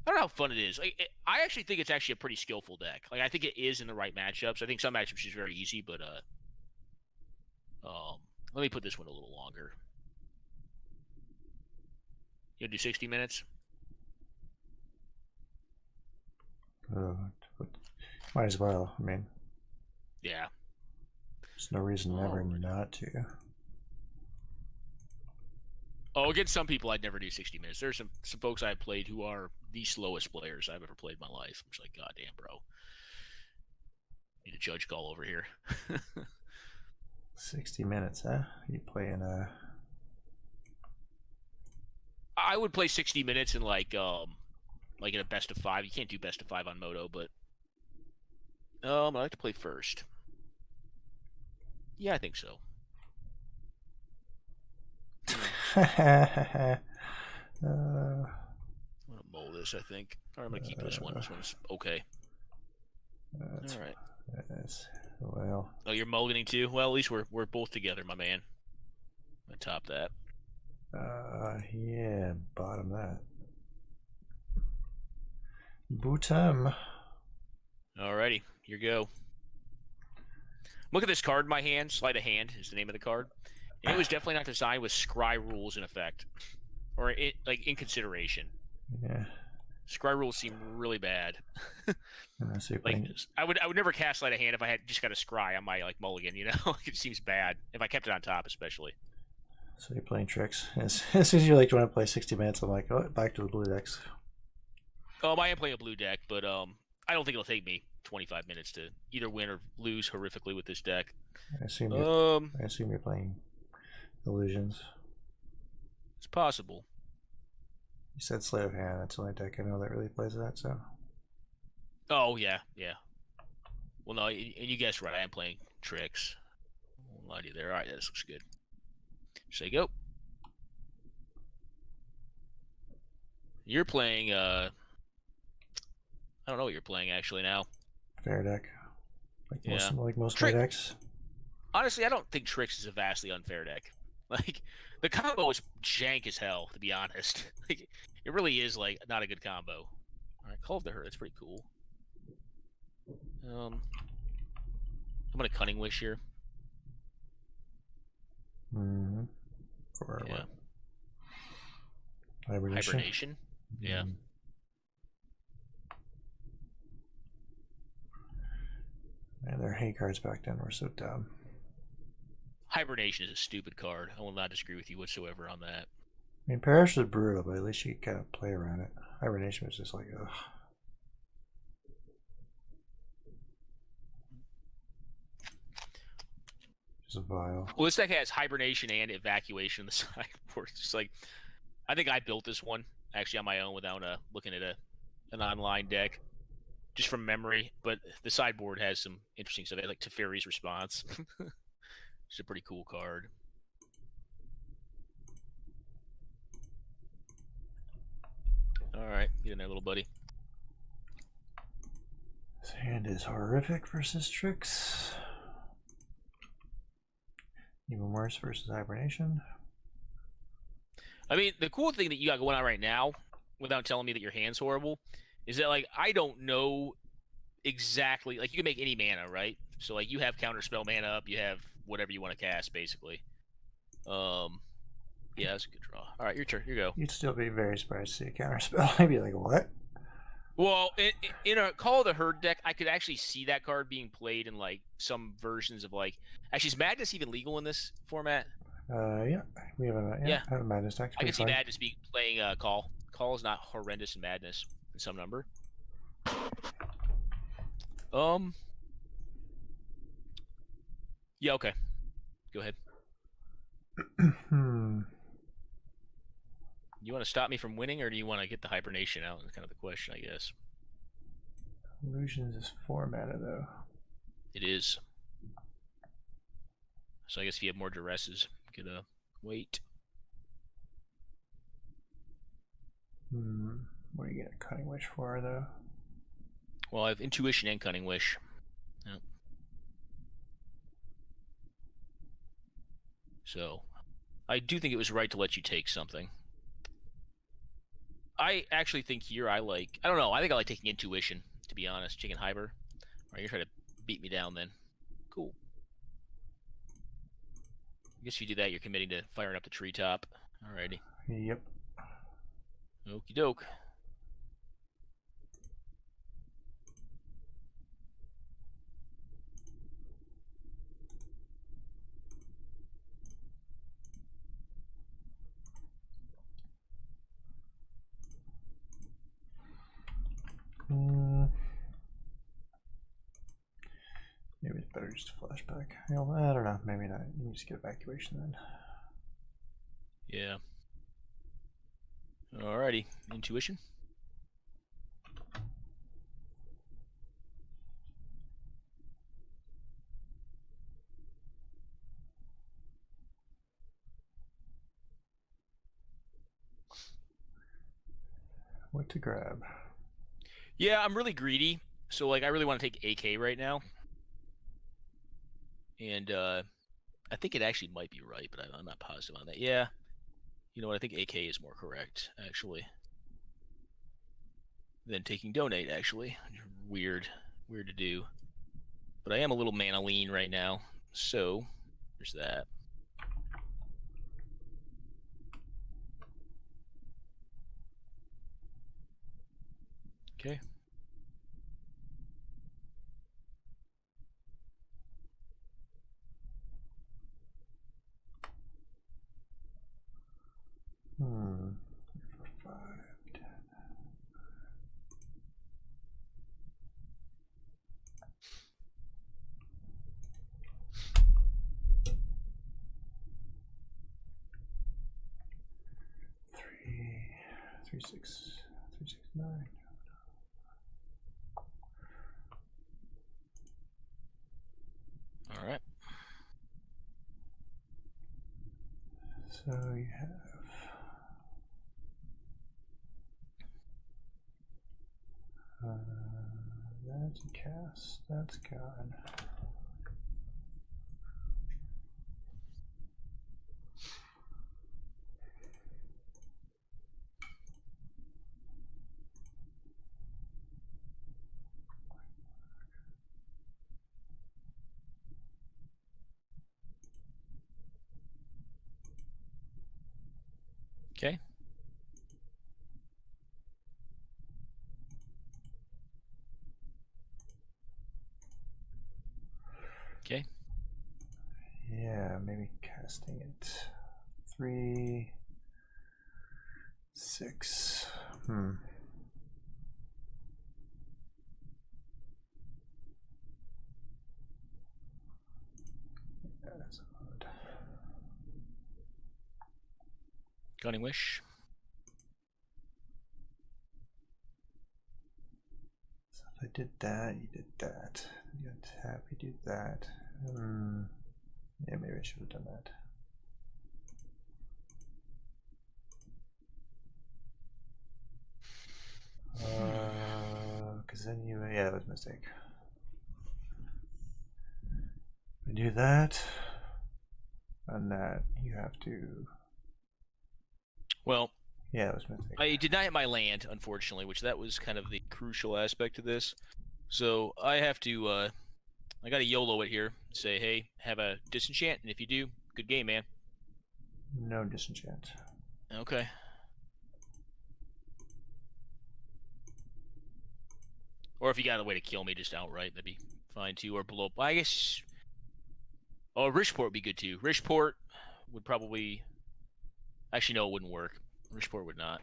I don't know how fun it is. Like, I actually think it's actually a pretty skillful deck. Like, I think it is in the right matchups. I think some matchups is very easy, but let me put this one a little longer. You gonna do 60 minutes? Might as well. I mean, yeah. There's no reason ever not to. Oh, against some people, I'd never do 60 minutes. There's some folks I've played who are the slowest players I've ever played in my life. I'm just like, God damn, bro. Need a judge call over here. 60 minutes, huh? You playing I would play 60 minutes in like in a best of 5. You can't do best of 5 on Moto, but I like to play first. Yeah, I think so. I'm gonna mull this, I think. Or I'm gonna keep this one. This one's okay. All right. Well. Oh, you're mulliganing too? Well, at least we're both together, my man. I top that. Yeah, bottom that. Bottom. Alrighty, here you go. Look at this card in my hand. Sleight of Hand is the name of the card. And it was definitely not designed with scry rules in effect, or in consideration. Yeah. Scry rules seem really bad. So Like playing... I would never cast light a hand if I had just got a scry on my like mulligan. You know, it seems bad if I kept it on top, especially. So you're playing tricks. As soon as you like want to play 60 minutes, I'm like, oh, back to the blue decks. I am playing a blue deck, but I don't think it'll take me 25 minutes to either win or lose horrifically with this deck. I assume you're playing illusions. It's possible. You said Sleight of Hand. That's the only deck I know that really plays that. So. Oh yeah, yeah. Well, no, and you guessed right. I am playing tricks. I won't lie to you there. All right, this looks good. Say go. You're playing. I don't know what you're playing actually now. Fair deck. Like most Trick. decks. Honestly, I don't think tricks is a vastly unfair deck. Like the combo is jank as hell, to be honest. Like it really is like not a good combo. All right, Call of the Herd. That's pretty cool. I'm gonna Cunning Wish here. Mm-hmm. For yeah. What? Hibernation? Mm-hmm. Yeah. Man, their hate cards back then were so dumb. Hibernation is a stupid card. I will not disagree with you whatsoever on that. I mean, Perish was brutal, but at least you could kind of play around it. Hibernation was just like, ugh. Just vile. Well, this deck has Hibernation and Evacuation on the sideboard. It's just like, I think I built this one actually on my own without looking at an online deck, just from memory. But the sideboard has some interesting stuff. Like Teferi's Response. It's a pretty cool card. All right, get in there, little buddy. This hand is horrific versus tricks. Even worse versus Hibernation. I mean, the cool thing that you got going on right now, without telling me that your hand's horrible, is that like I don't know exactly. Like you can make any mana, right? So like you have Counterspell mana up, you have whatever you want to cast, basically. Yeah, that's a good draw. All right, your turn. You go. You'd still be very surprised to see a Counterspell. I'd be like, what? Well, in a Call of the Herd deck, I could actually see that card being played in like some versions of like. Actually, is Madness even legal in this format? Yeah, we have a Madness deck. I can see Madness being playing Call. Call is not horrendous in Madness in some number. Yeah. Okay. Go ahead. You want to stop me from winning, or do you want to get the Hibernation out? That's kind of the question, I guess. Illusions is 4 mana, though. It is. So I guess if you have more duresses, you could wait. What are you getting a Cunning Wish for, though? Well, I have Intuition and Cunning Wish. Yep. So, I do think it was right to let you take something. I actually think here I don't know, I think I like taking Intuition, to be honest. Chicken Hyber. Alright, you're trying to beat me down then. Cool. I guess if you do that, you're committing to firing up the treetop. Alrighty. Yep. Okie doke. Maybe it's better just to flashback. I don't know. Maybe not. You can just get Evacuation then. Yeah. Alrighty. Intuition. What to grab? Yeah, I'm really greedy. So, like, I really want to take AK right now. And, I think it actually might be right, but I'm not positive on that. Yeah. You know what? I think AK is more correct, actually. Than taking Donate, actually. Weird to do. But I am a little mana lean right now. So, there's that. Okay. Hmm. 4, 5, 10. Three, 6, 3, 6, 9. All right. So you have that's a cast. That's gone. Okay. Okay. Yeah, maybe casting it. 3, 6. That's odd. Cunning Wish. So if I did that, you did that. You untap, you do that. Yeah, maybe I should have done that. Because then you, yeah, that was a mistake. We do that, and that you have to. Well, yeah, that was a mistake. I did not hit my land, unfortunately, which that was kind of the crucial aspect of this. So I have to, I got to YOLO it here. Say, hey, have a disenchant, and if you do, good game, man. No disenchant. Okay. Or if you got a way to kill me just outright, that'd be fine too. Or blow up. I guess. Oh, Richport would be good too. Richport would probably. Actually, no, it wouldn't work. Richport would not.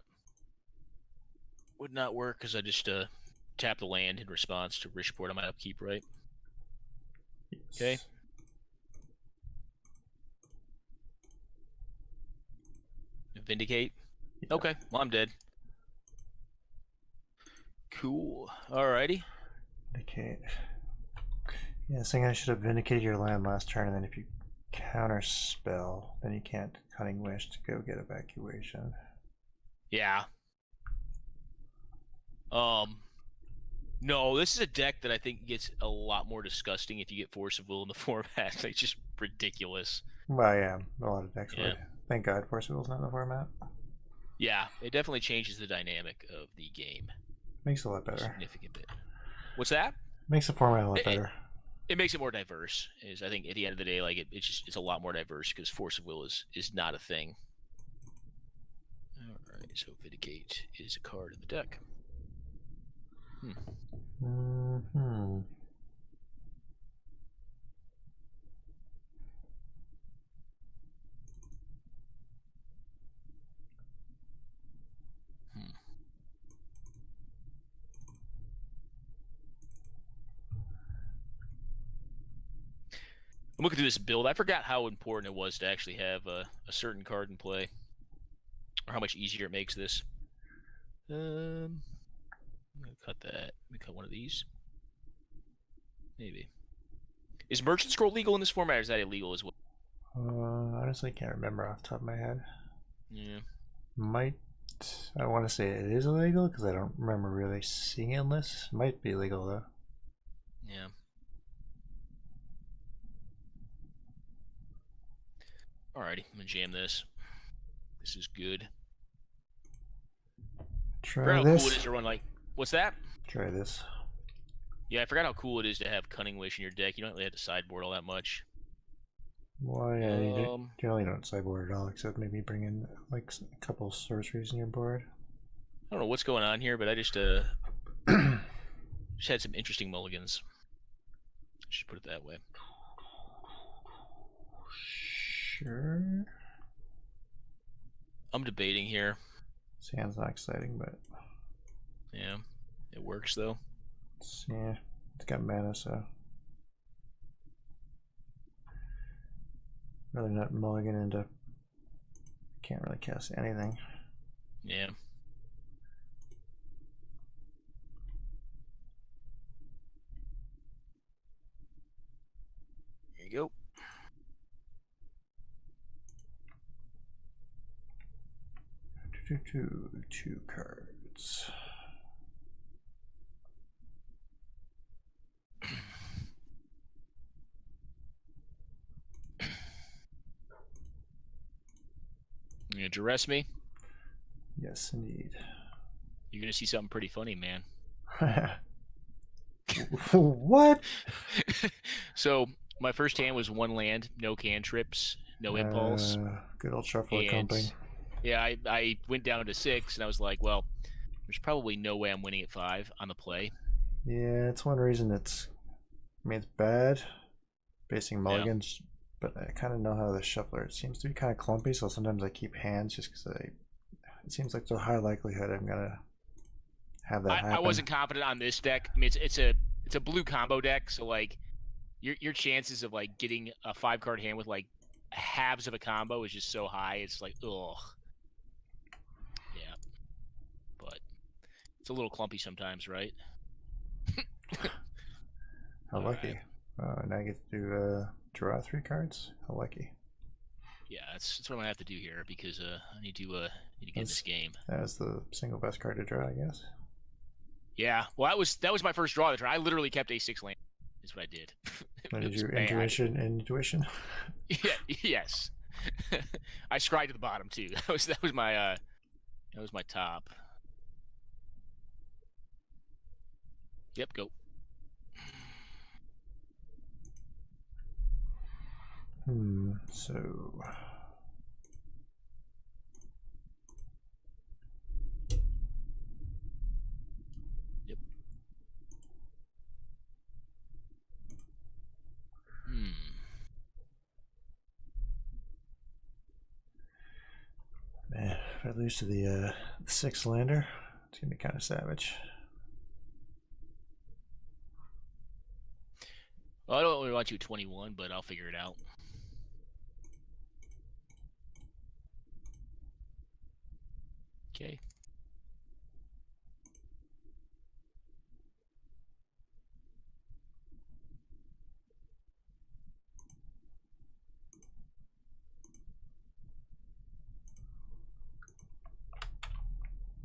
Would not work because I just tap the land in response to Richport on my upkeep, right? Yes. Okay. Vindicate. Yeah. Okay, well, I'm dead. Cool. Alrighty. Vindicate. Yeah, saying I should have vindicated your land last turn, and then if you counter spell, then you can't Cunning Wish to go get evacuation. Yeah. No, this is a deck that I think gets a lot more disgusting if you get Force of Will in the format. It's just ridiculous. Well, yeah, a lot of decks Yeah. would. Thank God Force of Will's not in the format. Yeah, it definitely changes the dynamic of the game. Makes it a lot better. A significant bit. What's that? Makes the format a lot better. It makes it more diverse. Is I think at the end of the day, like it's a lot more diverse because Force of Will is not a thing. All right, so Vindicate is a card in the deck. I'm looking through this build. I forgot how important it was to actually have a certain card in play, or how much easier it makes this. I'm gonna cut that. Let me cut one of these. Maybe. Is Merchant Scroll legal in this format, or is that illegal as well? Honestly, can't remember off the top of my head. Yeah. Might. I want to say it is illegal because I don't remember really seeing it in this. Might be illegal though. Yeah. Alrighty, I'm gonna jam this. This is good. Try this. How cool it is to run like. What's that? Try this. Yeah, I forgot how cool it is to have Cunning Wish in your deck. You don't really have to sideboard all that much. Well, yeah, you generally don't sideboard at all, except maybe bring in like a couple sorceries in your board. I don't know what's going on here, but I just Just had some interesting mulligans. I should put it that way. Sure. I'm debating here. Sounds not exciting, but yeah, it works though. Yeah, it's got mana, so really not mulligan into. Can't really cast anything. Yeah. Here you go. Two cards. You gonna duress me? Yes, indeed. You're gonna see something pretty funny, man. What? So my first hand was 1 land, no cantrips, no impulse. Good old shuffle clumping. Yeah, I went down to 6, and I was like, well, there's probably no way I'm winning at 5 on the play. Yeah, it's one reason it's. I mean, it's bad basing mulligans, but I kind of know how the shuffler. It seems to be kind of clumpy, so sometimes I keep hands just because it seems like there's a high likelihood I'm gonna have that happen. I wasn't confident on this deck. I mean, it's a blue combo deck, so like your chances of like getting a 5-card hand with like halves of a combo is just so high. It's like, ugh. Yeah, but it's a little clumpy sometimes, right? How lucky. Right. Now I get to draw 3 cards. How lucky. Yeah, that's what I'm gonna have to do here because I need to get in this game. That's the single best card to draw, I guess. Yeah, well, that was my first draw of the turn. I literally kept a 6 land. That's what I did. Did your intuition? Yeah, yes. I scried to the bottom too. That was my top. Yep, go. So yep. Man, if I lose to the 6 lander, it's gonna be kind of savage. Well, I don't really want you at 21, but I'll figure it out. Okay.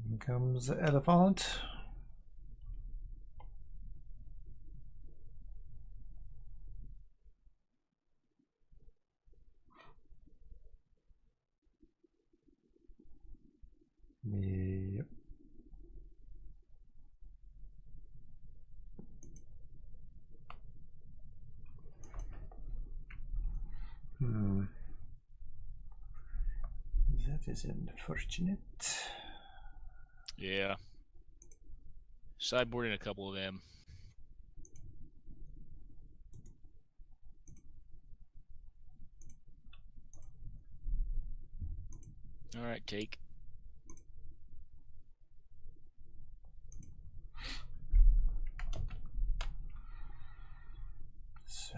Here comes the elephant. Yep. That is unfortunate. Yeah. Sideboarding a couple of them. All right, take. So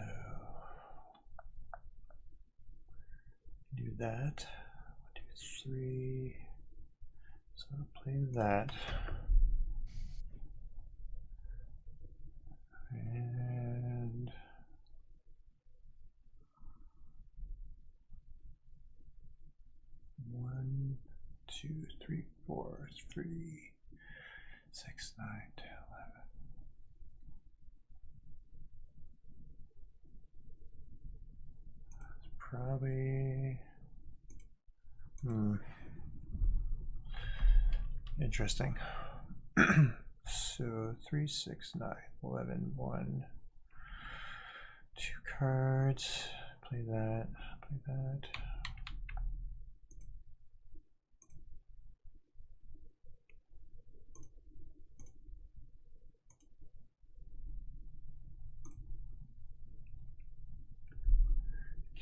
do that. 1, 2, 3. So I'll play that. And 1, 2, 3, 4, 3, 6, 9, 10, 11. That's probably interesting. So 3, 6, 9, 11, 1, 2 cards. Play that. Play that.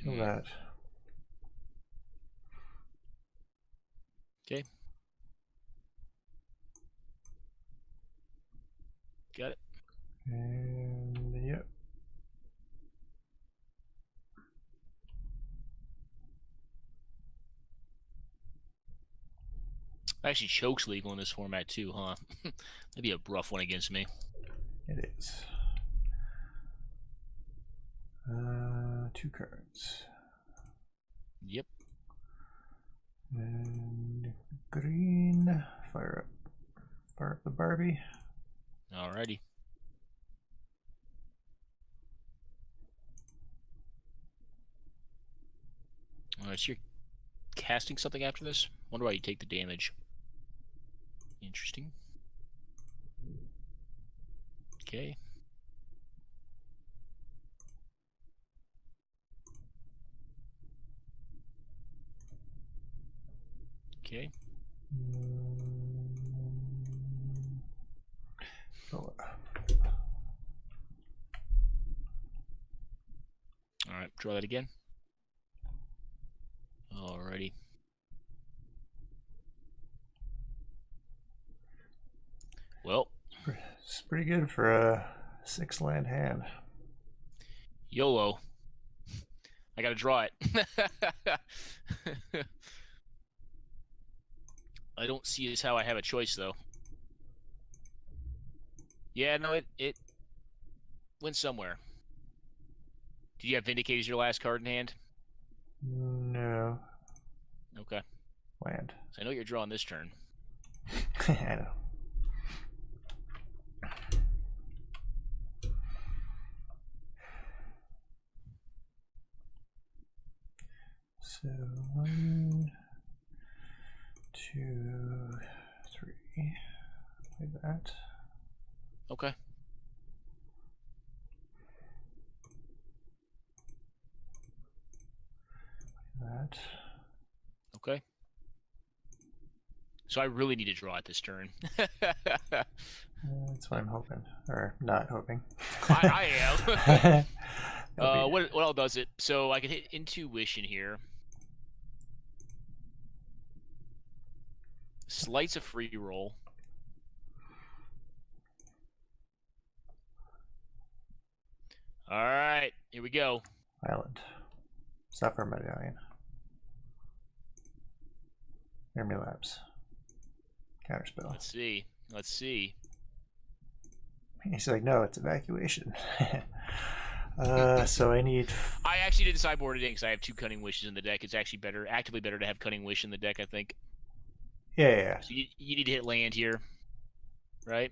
Kill that. Okay. Got it. And yep. Actually, choke's legal in this format too, huh? That'd be a rough one against me. It is. 2 cards. Yep. And green. Fire up the Barbie. Alrighty. Alright, so you're casting something after this? Wonder why you take the damage. Interesting. Okay. Okay. Alright, draw that again. Alrighty. Well, it's pretty good for a 6 land hand. YOLO. I gotta draw it. I don't see as how I have a choice though. Yeah, no, it went somewhere. Did you have Vindicate as your last card in hand? No. Okay. Land. So I know you're drawing this turn. I know. So 1, 2, 3. Like that. Okay. That. Okay. So I really need to draw it this turn. That's what I'm hoping, or not hoping. I am. What all does it? So I can hit Intuition here. Slight's a free roll. All right, here we go. Island. Suffer Medallion. Enemy Labs. Counterspell. Let's see. Let's see. He's like, no, it's evacuation. So I need. I actually didn't sideboard it in because I have 2 Cunning Wishes in the deck. It's actually better, actively better to have Cunning Wish in the deck, I think. Yeah. So you need to hit land here, right?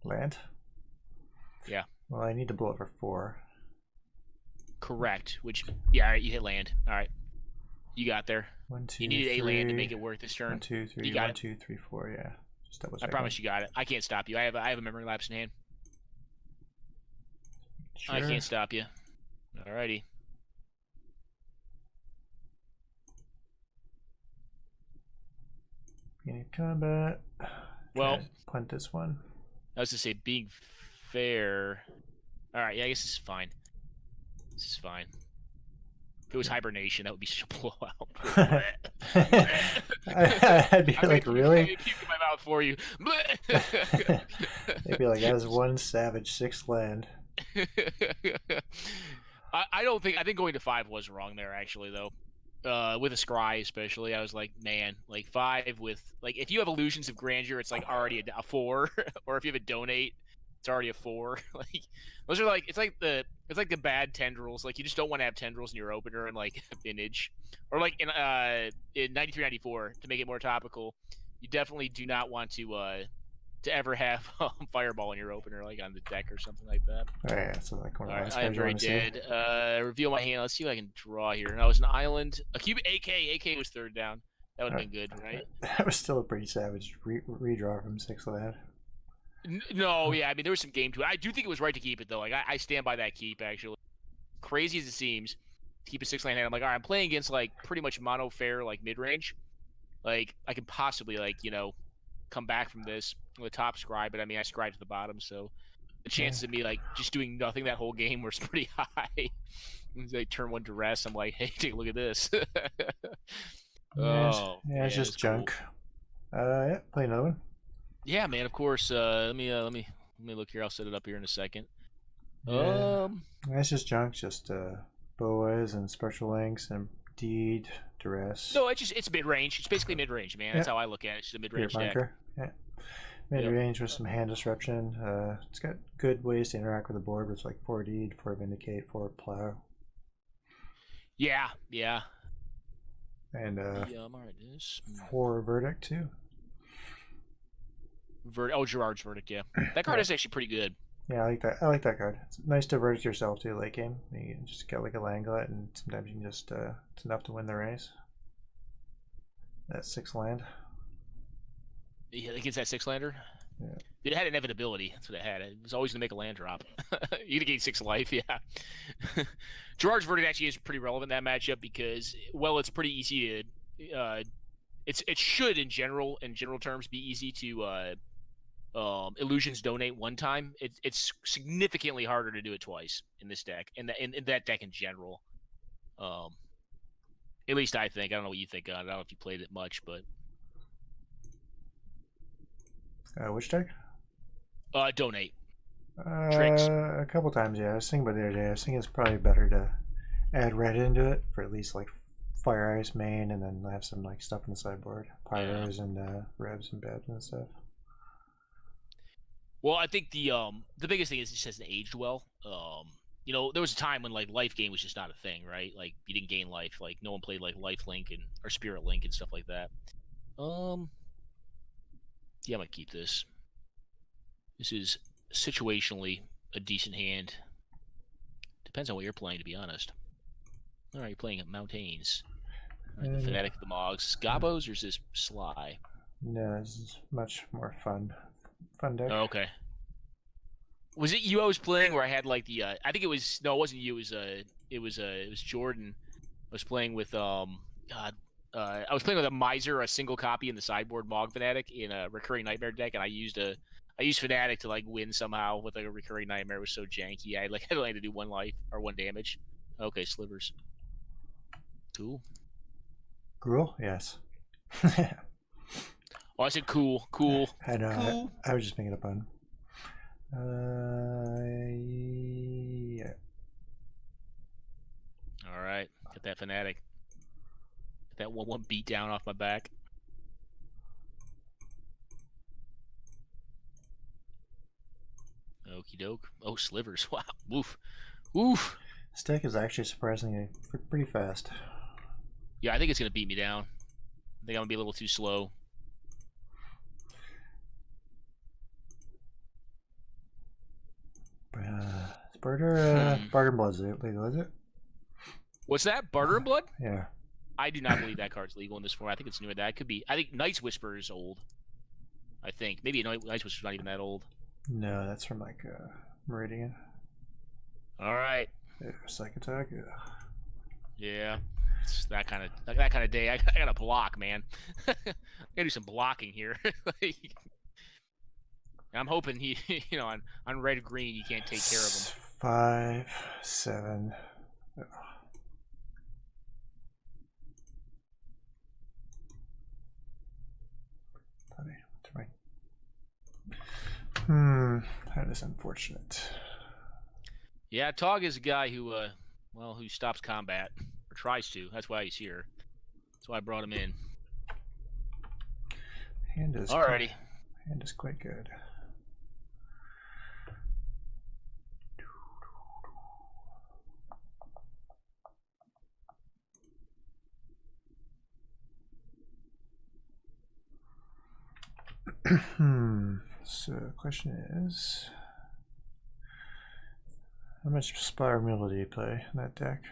Land? Yeah. Well, I need to blow it for 4. Correct. Which, yeah, all right, you hit land. All right. You got there. 1, 2, you needed 3, a land to make it work this turn. 1, 2, 3, you got 1, it. 2, 3, 4, yeah. Just double check. I promise you got it. I can't stop you. I have a memory lapse in hand. Sure. I can't stop you. Alrighty. Beginning of combat. Well, punt this one. I was to say, being fair. Alright, yeah, I guess this is fine. This is fine. If it was hibernation, that would be such a blowout. I'd be like, really? I'm gonna keep in my mouth for you. They'd be like, that is 1 savage, 6 land. I don't think. I think going to 5 was wrong there, actually, though. With a scry, especially, I was like, man, like 5 with like if you have Illusions of Grandeur, it's like already a 4, or if you have a Donate, it's already a 4. Like those are like it's like the bad tendrils. Like you just don't want to have tendrils in your opener in like Vintage, or like in 93-94 to make it more topical. You definitely do not want to ever have Fireball in your opener, like on the deck or something like that. Oh, yeah, so like one of the last I am cards you very want to dead. see. Reveal my hand. Let's see what I can draw here. No, it's an island. A cube AK. AK was 3rd down. That would have been good, right? That was still a pretty savage redraw from 6 land. No, yeah. I mean, there was some game to it. I do think it was right to keep it, though. Like, I stand by that keep, actually. Crazy as it seems, to keep a 6 land hand. I'm like, all right, I'm playing against, like, pretty much mono fair, like, mid-range. Like, I could possibly, like, you know, come back from this with a top scry, but I mean, I scried to the bottom, so the chances of me, like, just doing nothing that whole game were pretty high. They turn 1 duress. I'm like, hey, take a look at this. Yeah, Oh yeah, it's man, just it's cool. junk. Yeah, play another one. Yeah, man. Of course. Let me look here. I'll set it up here in a second. Yeah, it's just junk. Just boas and special links and deed, duress. No, it's mid range. It's basically mid range, man. That's Yeah, how I look at it. It's just a mid spirit range deck. marker. Yeah, mid Yep. range with some hand disruption. It's got good ways to interact with the board with like 4 deed, 4 vindicate, 4 plow, Yeah, yeah. and All right, this 4 verdict too. Gerard's verdict. Yeah, that card Yeah. is actually pretty good. Yeah, I like that. I like that card. It's nice to verdict yourself too, late game. You can just get like a Langlet, and sometimes you can just it's enough to win the race. That's 6 land. Yeah, against that 6-lander. Yeah. It had inevitability. That's what it had. It was always going to make a land drop. You'd gain 6 life. Yeah. Gerard's verdict actually is pretty relevant in that matchup because, well, it's pretty easy to. It should in general terms be easy to illusions donate one time. It's significantly harder to do it twice in this deck, in that deck in general. At least I think. I don't know what you think on it. I don't know if you played it much, but Which deck? donate tricks. A couple times, yeah. I was thinking about the other day. I was thinking it's probably better to add red into it for at least like Fire Ice main, and then have some like stuff in the sideboard, pyros and rebs and beds and stuff. Well, I think the biggest thing is it just hasn't aged well. You know, there was a time when like life gain was just not a thing, right? Like you didn't gain life. Like no one played like life link or spirit link and stuff like that. Yeah, I might keep this. This is situationally a decent hand. Depends on what you're playing, to be honest. All right, you're playing Mountains. All right, the Fanatic of the Mogs. Gabos or is this Sly? No, this is much more fun. Fun deck. Oh, okay. Was it you I was playing where I had like the I think it was no, it wasn't you. It was Jordan. I was playing with God. I was playing with a Miser, a single copy in the sideboard Mog Fanatic in a recurring nightmare deck, and I used Fanatic to like win somehow with like a recurring nightmare. It was so janky. I like only had to do 1 life or 1 damage. Okay, slivers. Cool. Gruel? Yes. Oh, I said cool. I know. Cool. I was just making a pun. Yeah. All right, get that Fanatic. Get that 1/1 beat down off my back. Okie doke. Oh, slivers. Wow. Woof. Woof. This deck is actually surprisingly pretty fast. Yeah, I think it's going to beat me down. I think I'm going to be a little too slow. Barter Blood's legal, is it? What's that? Barter and Blood? Yeah. I do not believe that card's legal in this form. I think it's newer than that. It could be. I think Night's Whisper is old. I think. Maybe Night's Whisper's not even that old. No, that's from like Meridian. All right. Yeah, Psych Attack. Yeah. It's that kind of day. I gotta block, man. I gotta do some blocking here. I'm hoping he, on red green, you can't take care of him. 5, 7. That is unfortunate. Yeah, Tog is a guy who stops combat or tries to. That's why he's here. That's why I brought him in. Alrighty. Hand is quite good. So the question is, how much Spire Mule do you play in that deck?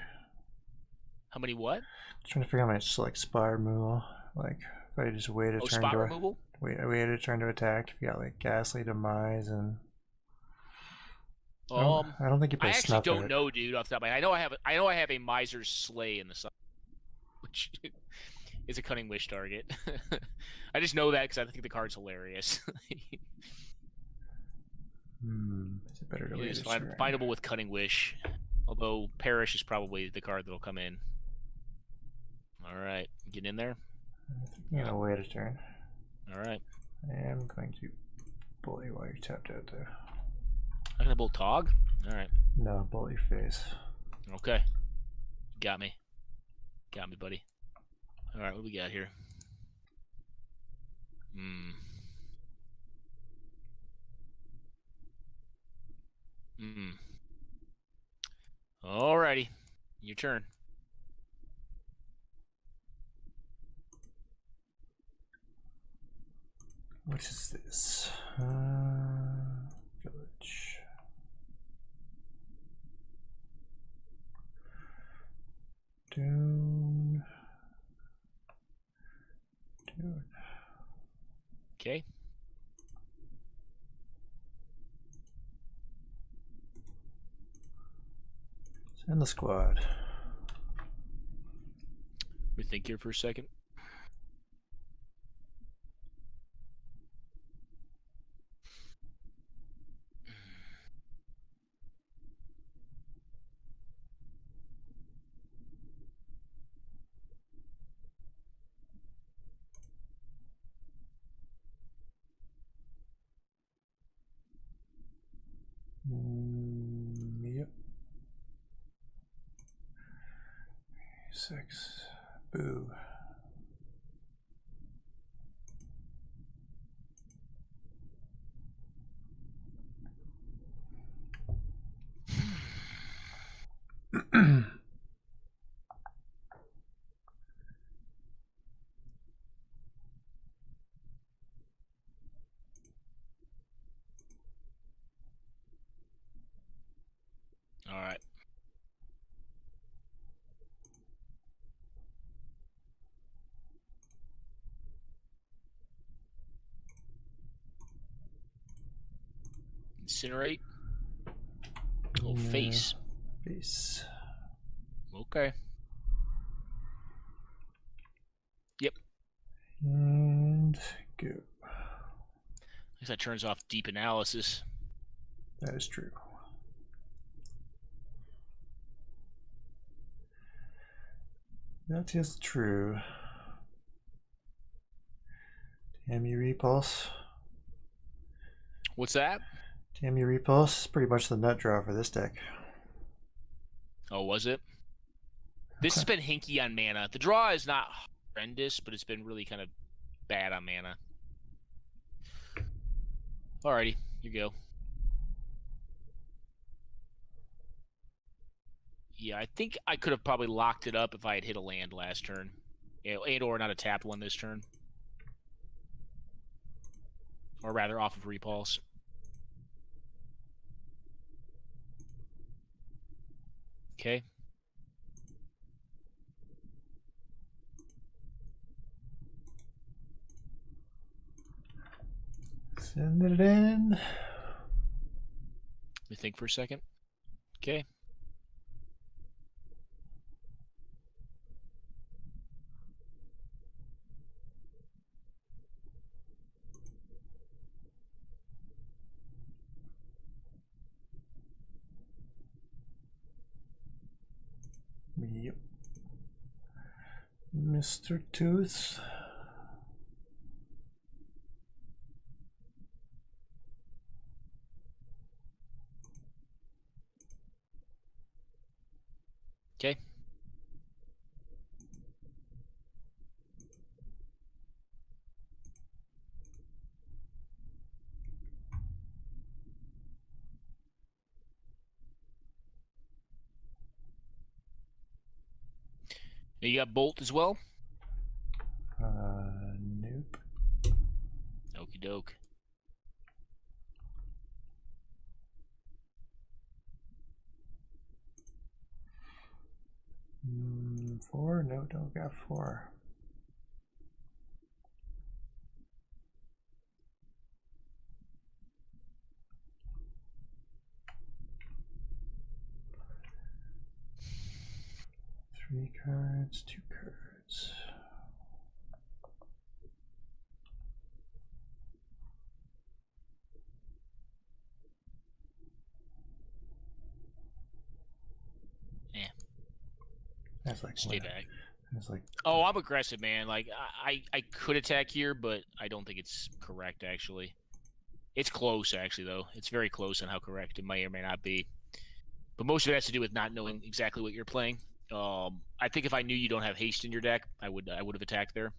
How many what? Just trying to figure out how much like Spire Mule, like if I just wait a turn spot to removal? wait a turn to attack. If you got like Ghastly Demise and I don't think you play I actually Snuff don't it. know, dude. Off the top of my head, I know I have a Miser's Slay in the side, which is a Cunning Wish target. I just know that because I think the card's hilarious. Is it better to wait? It's findable with Cunning Wish. Although Perish is probably the card that'll come in. All right, get in there. I'm gonna wait a turn. All right. I am going to bully while you're tapped out there. I'm gonna bolt Tog. All right. No, bully face. Okay. Got me. Got me, buddy. All right, what do we got here? Alrighty. Your turn. What is this? Village. Dune. Okay. Send the squad. We think here for a second. Yep. 6. Boo. All right. Incinerate. Oh, face. Face. Okay. Yep. And go. I guess that turns off deep analysis. That is true. That is true. Damn you, Repulse. What's that? Damn you, Repulse is pretty much the nut draw for this deck. Oh, was it? This has been hinky on mana. The draw is not horrendous, but it's been really kind of bad on mana. Alrighty, you go. Yeah, I think I could have probably locked it up if I had hit a land last turn. And or not a tapped one this turn. Or rather, off of Repulse. Okay. Send it in. Let me think for a second. Okay. Yep. Mr. Tooth. Okay. You got Bolt as well? Nope. Okie doke. Four? No, don't got 4. Three cards, 2 cards. That's like Stay back. That's like. Oh, I'm aggressive, man. Like I could attack here, but I don't think it's correct actually. It's close actually though. It's very close on how correct it may or may not be. But most of it has to do with not knowing exactly what you're playing. I think if I knew you don't have haste in your deck, I would have attacked there.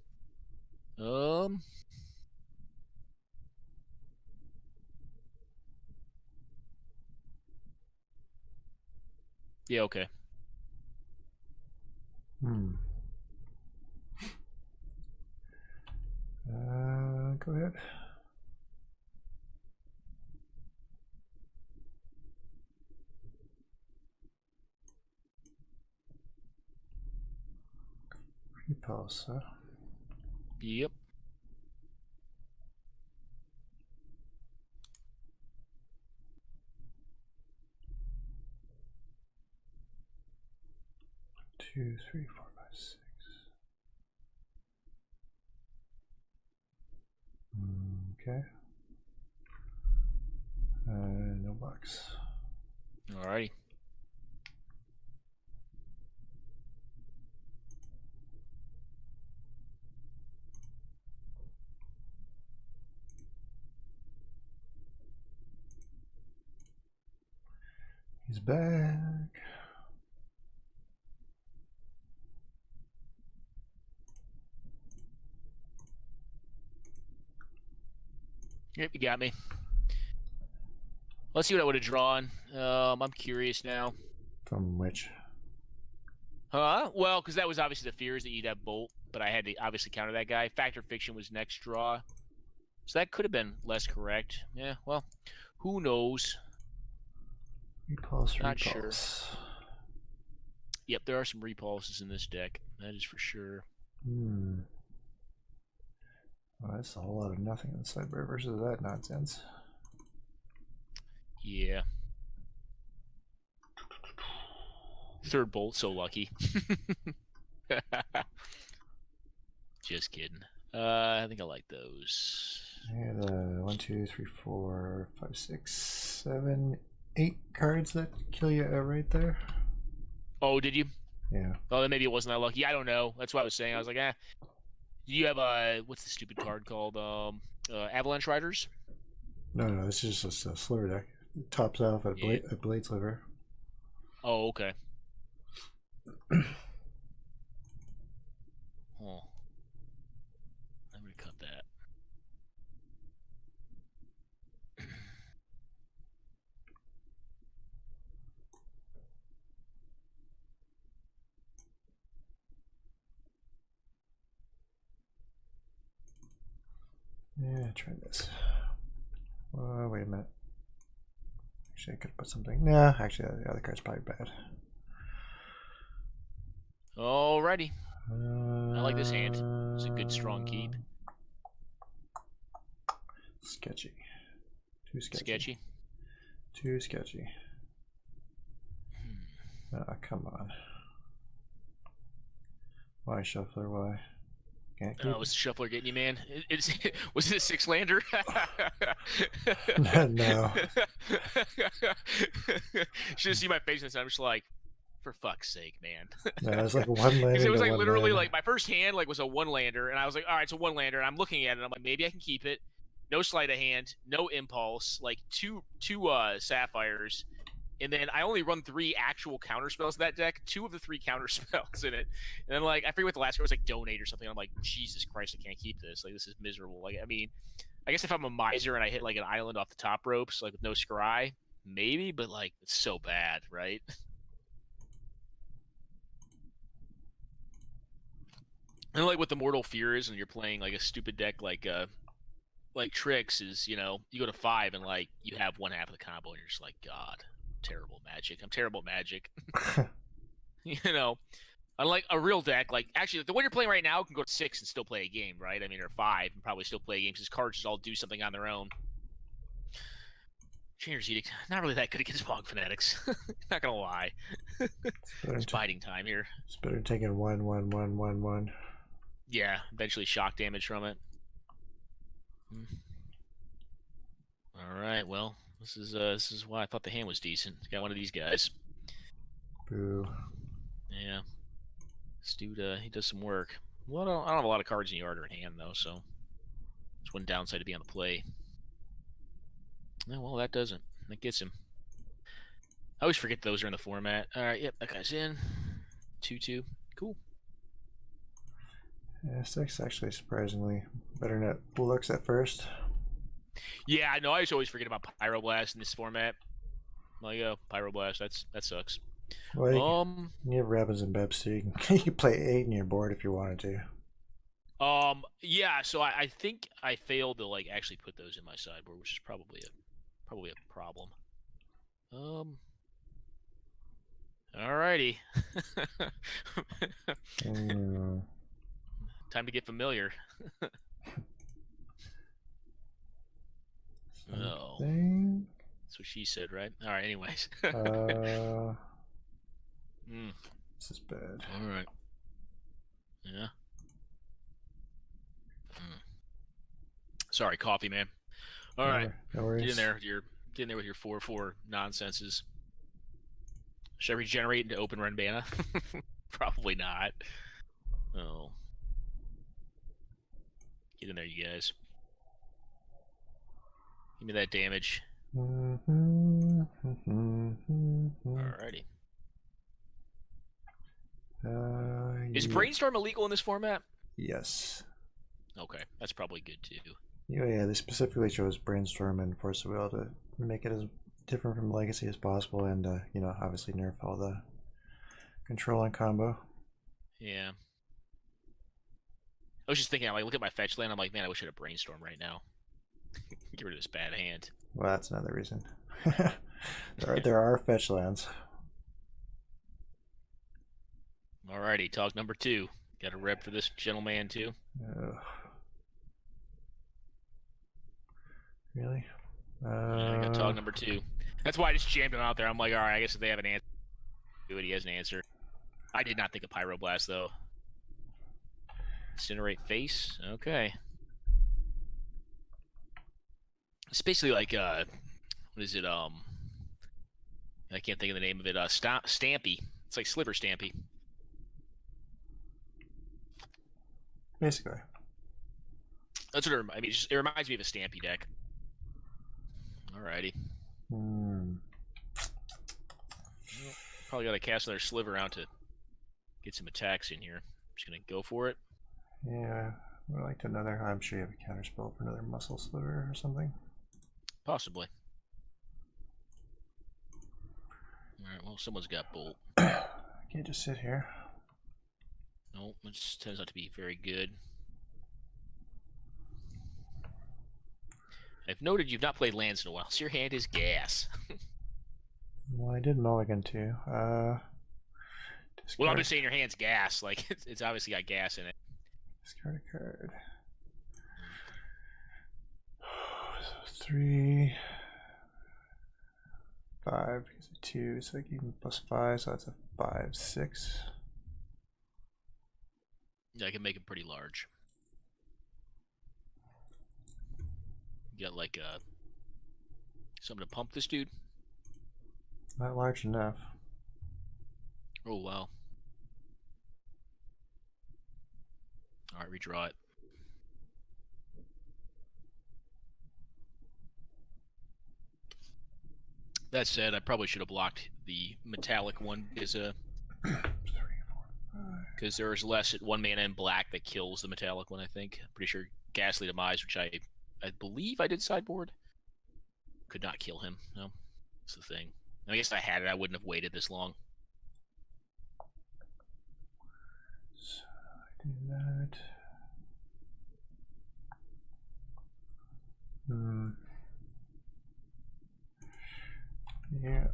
Yeah, okay. Go ahead. Repulse, huh? Yep. Two, three, four, five, six. Okay. No box. Alrighty. He's back. Yep, you got me. Let's see what I would have drawn. I'm curious now. From which? Huh? Well, because that was obviously the fears that you'd have Bolt, but I had to obviously counter that guy. Factor Fiction was next draw. So that could have been less correct. Yeah, well, who knows? Repulse, Not repulse. sure. Yep, there are some repulses in this deck. That is for sure. Well, that's a whole lot of nothing in the sideboard versus that nonsense. Yeah. Third Bolt, so lucky. Just kidding. I think I like those. And 1, 2, 3, 4, 5, 6, 7, 8 cards that kill you right there. Oh, did you? Yeah. Oh, then maybe it wasn't that lucky. I don't know. That's what I was saying. I was like, Do you have what's the stupid card called? Avalanche Riders? No, this is just a sliver deck. It tops off at a blade sliver. Oh, okay. Oh. I'm gonna cut that. Yeah, try this. Wait a minute. Actually, I could put something. Nah, actually, the other card's probably bad. Alrighty. I like this hand. It's a good, strong keep. Sketchy. Too sketchy. Sketchy. Too sketchy. Come on. Why shuffler? Why? Can't keep Was the shuffler getting you, man? Was it a 6-lander? No. Should have seen my face, and I'm just like, for fuck's sake, man. No, it was like a one lander. Because it was like literally like my first hand like was a 1-lander, and I was like, all right, it's a 1-lander. And I'm looking at it, and I'm like, maybe I can keep it. No sleight of hand, no impulse, like two sapphires. And then I only run 3 actual counter spells in that deck. 2 of the 3 counter spells in it. And then like I forget what the last card was, like donate or something. I'm like, Jesus Christ, I can't keep this. Like this is miserable. Like I mean, I guess if I'm a miser and I hit like an island off the top ropes, like with no scry, maybe, but like it's so bad, right? And like what the Mortal Fear is, and you're playing like a stupid deck like Tricks is, you know, you go to 5 and like you have one half of the combo, and you're just like, God, terrible Magic. I'm terrible at Magic. You know, unlike a real deck, like actually the one you're playing right now can go to 6 and still play a game, right? I mean, or 5 and probably still play a game because cards just all do something on their own. Chainer's Edict, not really that good against Bog Fanatics. Not gonna lie. It's biting time here. It's better taking 1, 1, 1, 1, 1. Yeah, eventually shock damage from it. All right, well, this is why I thought the hand was decent. Got one of these guys. Boo. Yeah. This dude, he does some work. Well, I don't have a lot of cards in the yard or in hand, though, so there's one downside to be on the play. No, well, that doesn't. That gets him. I always forget those are in the format. All right, yep, that guy's in. 2-2. Cool. Yeah, 6 actually surprisingly better than it looks at first. Yeah, I know. I just always forget about Pyroblast in this format. Like, oh, Pyroblast, that sucks. Well, you have Rabbits and Bebs too. You can play 8 in your board if you wanted to. Yeah. So I think I failed to like actually put those in my sideboard, which is probably a problem. Alrighty. Time to get familiar. Oh, that's what she said, right? All right. Anyways. This is bad. All right. Yeah. Sorry, coffee man. All right. No worries. Get in there with your 4/4 nonsenses. Should I regenerate into open run mana? Probably not. Oh. Get in there, you guys. Give me that damage. Alrighty. Is Brainstorm illegal in this format? Yes. Okay, that's probably good too. Yeah, they specifically chose Brainstorm and Force of Will to make it as different from Legacy as possible, and you know, obviously nerf all the control and combo. Yeah. I was just thinking, like, look at my fetch land. I'm like, man, I wish I had a Brainstorm right now. Get rid of this bad hand. Well, that's another reason. there are fetch lands. Alrighty, talk number 2. Got a rep for this gentleman too. Really? Yeah, I got talk number 2. That's why I just jammed him out there. I'm like, all right, I guess if they have an answer, do it. He has an answer. I did not think of Pyroblast though. Incinerate face. Okay. It's basically like what is it? I can't think of the name of it. Stampy. It's like Sliver Stampy. Basically. That's what I mean. It reminds me of a Stampy deck. Alrighty. Probably got to cast another Sliver out to get some attacks in here. I'm just gonna go for it. Yeah, I like another. I'm sure you have a counterspell for another Muscle Sliver or something. Possibly. Alright, well, someone's got Bolt. I can't just sit here. No, which turns out to be very good. I've noted you've not played lands in a while, so your hand is gas. Well, I did Mulligan too. Well, I'm just saying your hand's gas. Like, it's obviously got gas in it. Discard a card. 3, 5, because of 2, so I give him +5, so that's a 5, 6. Yeah, I can make it pretty large. You got like something to pump this dude? Not large enough. Oh, wow. Alright, redraw it. That said, I probably should have blocked the metallic one because 3, 4, 5. Because there's less at 1 mana in black that kills the metallic one, I think. I'm pretty sure Ghastly Demise, which I believe I did sideboard, could not kill him. No, that's the thing. I guess if I had it, I wouldn't have waited this long. So I do that. Yeah.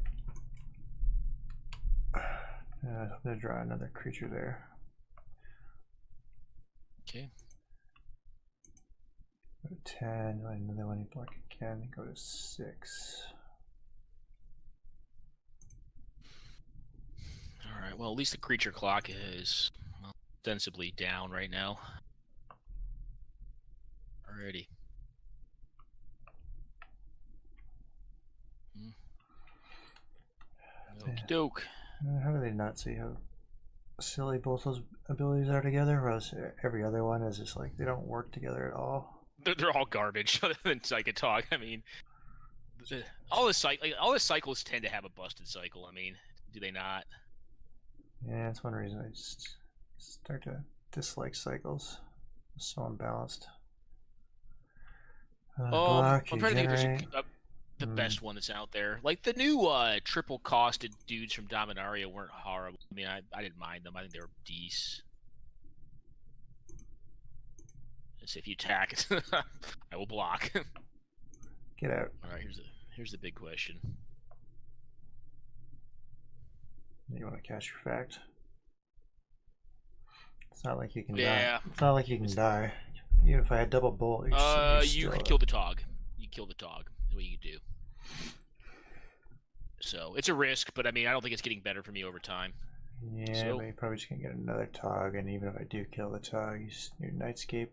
I'm going to draw another creature there. Okay. Go to 10, and then when you block again, go to 6. Alright, well, at least the creature clock is ostensibly down right now. Alrighty. Okie doke. How do they not see how silly both those abilities are together, whereas every other one is just like they don't work together at all. They're all garbage other than Psychotog. I mean, all the cycles tend to have a busted cycle. I mean, do they not? Yeah, that's one reason I just start to dislike cycles. It's so unbalanced. Block, I'm you trying to think if generate. there's the best one that's out there. Like the new triple costed dudes from Dominaria weren't horrible. I mean, I didn't mind them. I think they were decent. So if you attack, I will block. Get out. All right, here's the big question. You want to cast your fact? It's not like you can Yeah. die. It's not like you can die. Even if I had double bolt, you could kill the Tog. You kill the Tog. What you could do. So it's a risk, but I mean, I don't think it's getting better for me over time. Yeah, so, but you're probably just gonna get another Tog, and even if I do kill the Tog, your Nightscape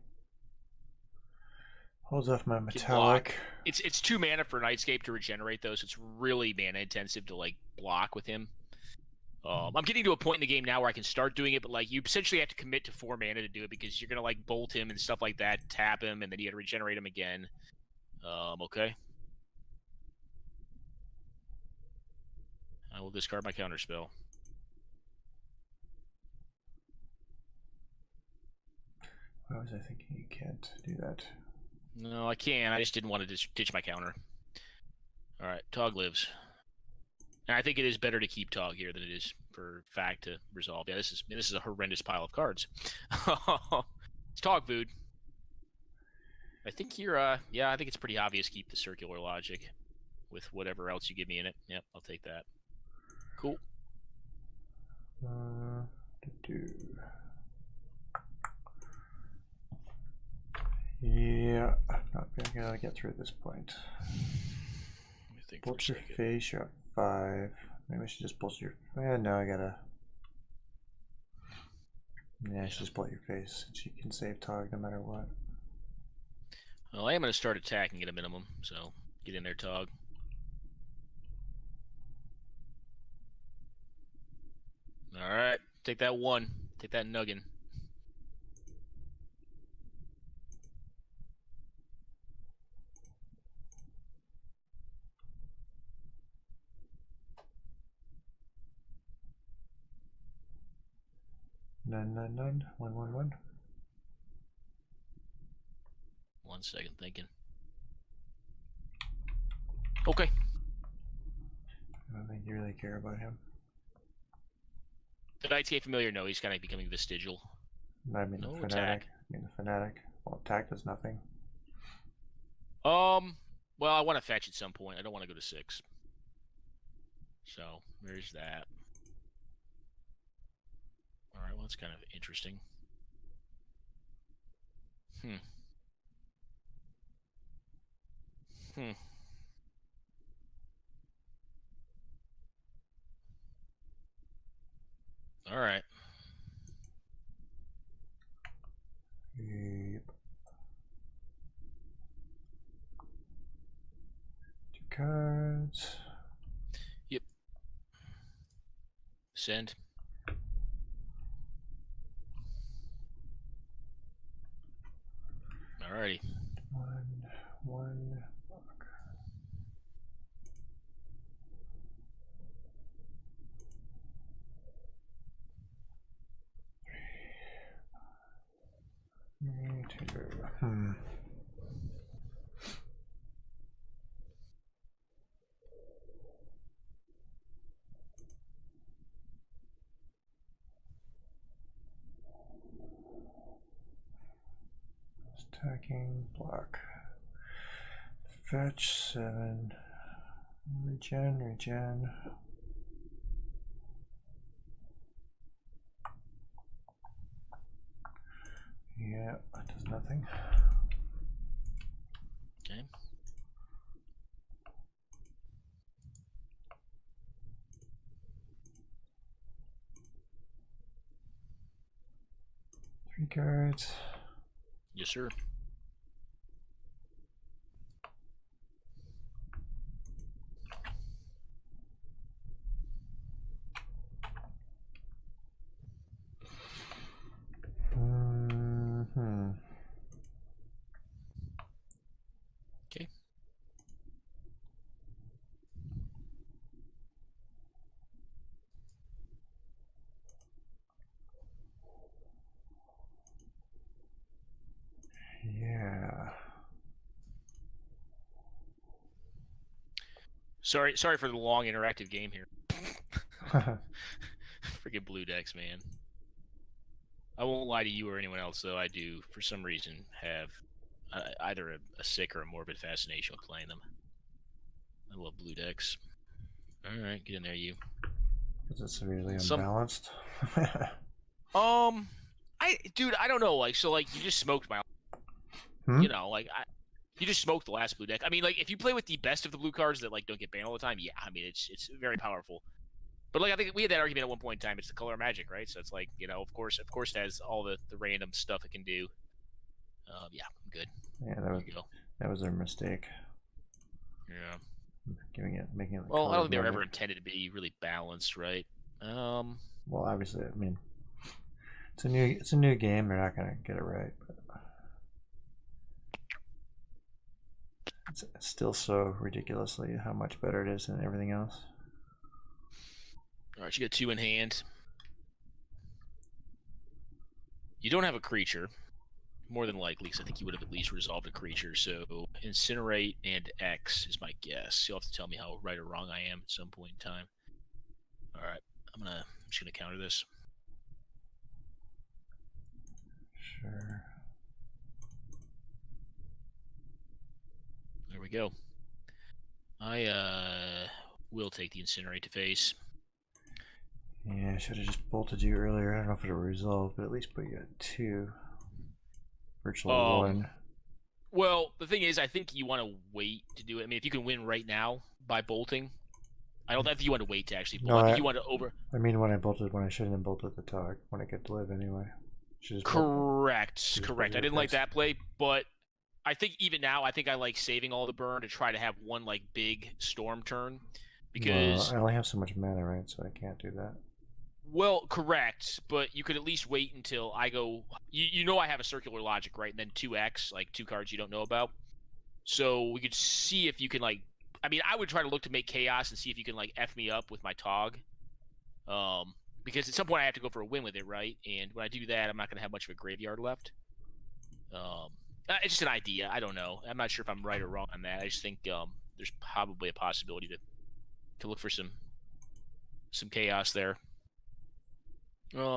holds off my metallic. It's 2 mana for Nightscape to regenerate those. So it's really mana intensive to like block with him. I'm getting to a point in the game now where I can start doing it, but like you essentially have to commit to 4 mana to do it because you're gonna like bolt him and stuff like that, tap him, and then you gotta regenerate him again. Okay. I will discard my counterspell. Why was I thinking you can't do that? No, I can. I just didn't want to ditch my counter. All right, Tog lives. And I think it is better to keep Tog here than it is for Fact to resolve. Yeah, this is a horrendous pile of cards. It's Tog food. I think you're yeah, I think it's pretty obvious keep the circular logic with whatever else you give me in it. Yep, I'll take that. Cool. Yeah, I'm not gonna get through this point. Bolt your face, you're at 5. Maybe I should just bolt your. Yeah, no, I gotta. Yeah, I should just bolt your face, since you can save Tog no matter what. Well, I am gonna start attacking at a minimum, so get in there, Tog. All right, take that 1. Take that nuggin. None. 1. 1 second, thinking. Okay. I don't think you really care about him. The Nightscape Familiar, no, he's kind of becoming vestigial. I mean no the Fanatic. Attack. I mean the Fanatic. Well, attack does nothing. Well, I want to fetch at some point. I don't want to go to 6. So, there's that. Alright, well, that's kind of interesting. Alright. Yep. 2 cards. Yep. Send. Alrighty. 1. Block. Me too. 'Attacking, block. Fetch 7. Regen. Yeah, that does nothing. Okay. Three cards. Yes, sir. Sorry for the long interactive game here. Freaking blue decks, man. I won't lie to you or anyone else, though. I do, for some reason, have either a sick or a morbid fascination with playing them. I love blue decks. All right, get in there, you. Is it severely unbalanced? Dude, I don't know. Like, so, like, you just smoked my, you know, like, you just smoked the last blue deck. I mean, like, if you play with the best of the blue cards that like don't get banned all the time, yeah, I mean, it's very powerful. But like, I think we had that argument at one point in time. It's the color magic, right? So it's like, you know, of course, it has all the random stuff it can do. Yeah, I'm good. Yeah, that was their mistake. Yeah. Making it. Well, I don't think they were ever intended to be really balanced, right? Well, obviously, I mean, it's a new game. They're not gonna get it right, but it's still so ridiculously how much better it is than everything else. All right, you got 2 in hand. You don't have a creature, more than likely, because I think you would have at least resolved a creature. So Incinerate and X is my guess. You'll have to tell me how right or wrong I am at some point in time. All right, I'm just gonna counter this. Sure. There we go. I will take the Incinerate to face. Yeah, I should have just bolted you earlier. I don't know if it'll resolve, but at least put you at 2. Virtual 1. Well, the thing is, I think you want to wait to do it. I mean, if you can win right now by bolting, I don't think you want to wait to actually bolt. No, I think you want to over. I mean, when I shouldn't have bolted the Tog when I get to live anyway. Correct. I didn't like that play, but I think even now, I think I like saving all the burn to try to have one like big storm turn, because I only have so much mana, right? So I can't do that. Well, correct, but you could at least wait until I go. You know I have a circular logic, right? And then 2x, like 2 cards you don't know about. So we could see if you can like. I mean, I would try to look to make chaos and see if you can like f me up with my Tog. Because at some point I have to go for a win with it, right? And when I do that, I'm not going to have much of a graveyard left. It's just an idea. I don't know. I'm not sure if I'm right or wrong on that. I just think there's probably a possibility to look for some chaos there. Yep.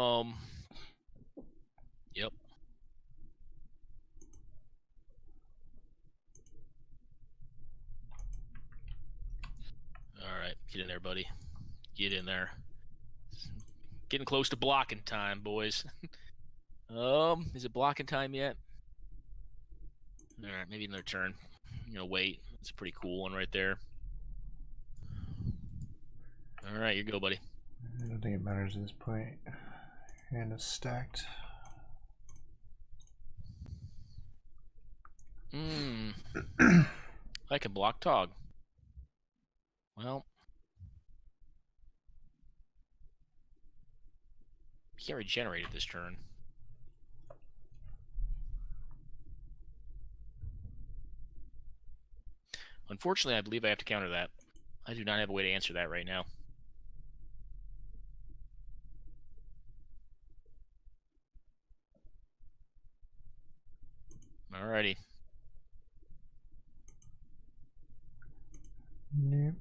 All right, get in there, buddy. Get in there. Getting close to blocking time, boys. Is it blocking time yet? All right, maybe another turn. I'm gonna wait. It's a pretty cool one right there. All right, you go, buddy. I don't think it matters at this point. Hand is stacked. I can block Tog. Well, he can't regenerate it this turn. Unfortunately, I believe I have to counter that. I do not have a way to answer that right now. Alrighty. Nope.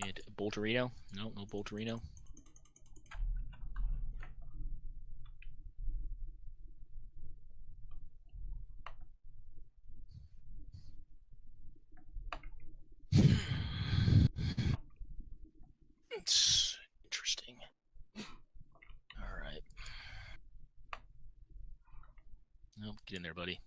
And Bolterino? No Bolterino. It's interesting. All right. Nope, get in there, buddy.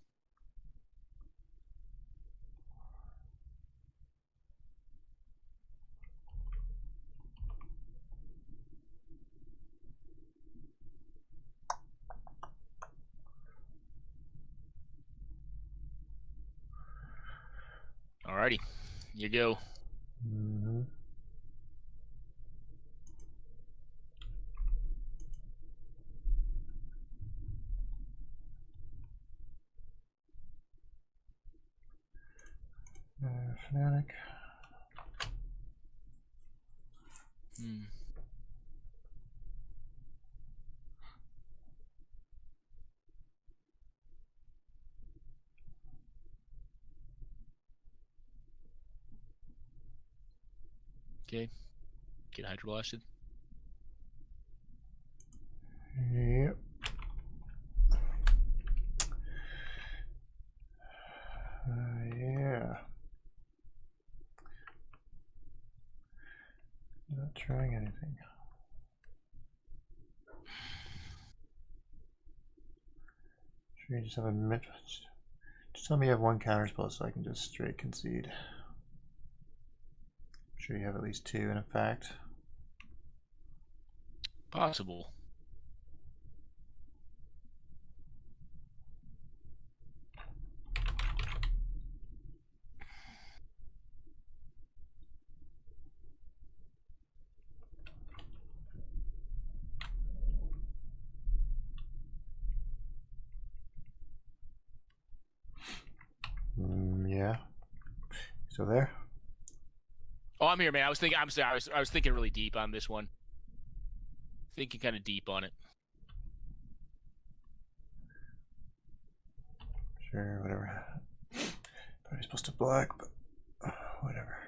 Alrighty, you go. Mm-hmm. Fnatic. Okay. Get hydroblasted. Yep. Yeah. Not trying anything. Sure, you just have a minute. Just tell me you have one counterspell so I can just straight concede. I'm sure you have at least two in effect. Possible. Yeah. Still there? Oh, I'm here, man. I was thinking. I'm sorry. I was thinking really deep on this one. Thinking kind of deep on it. Sure, whatever. Probably supposed to block, but whatever.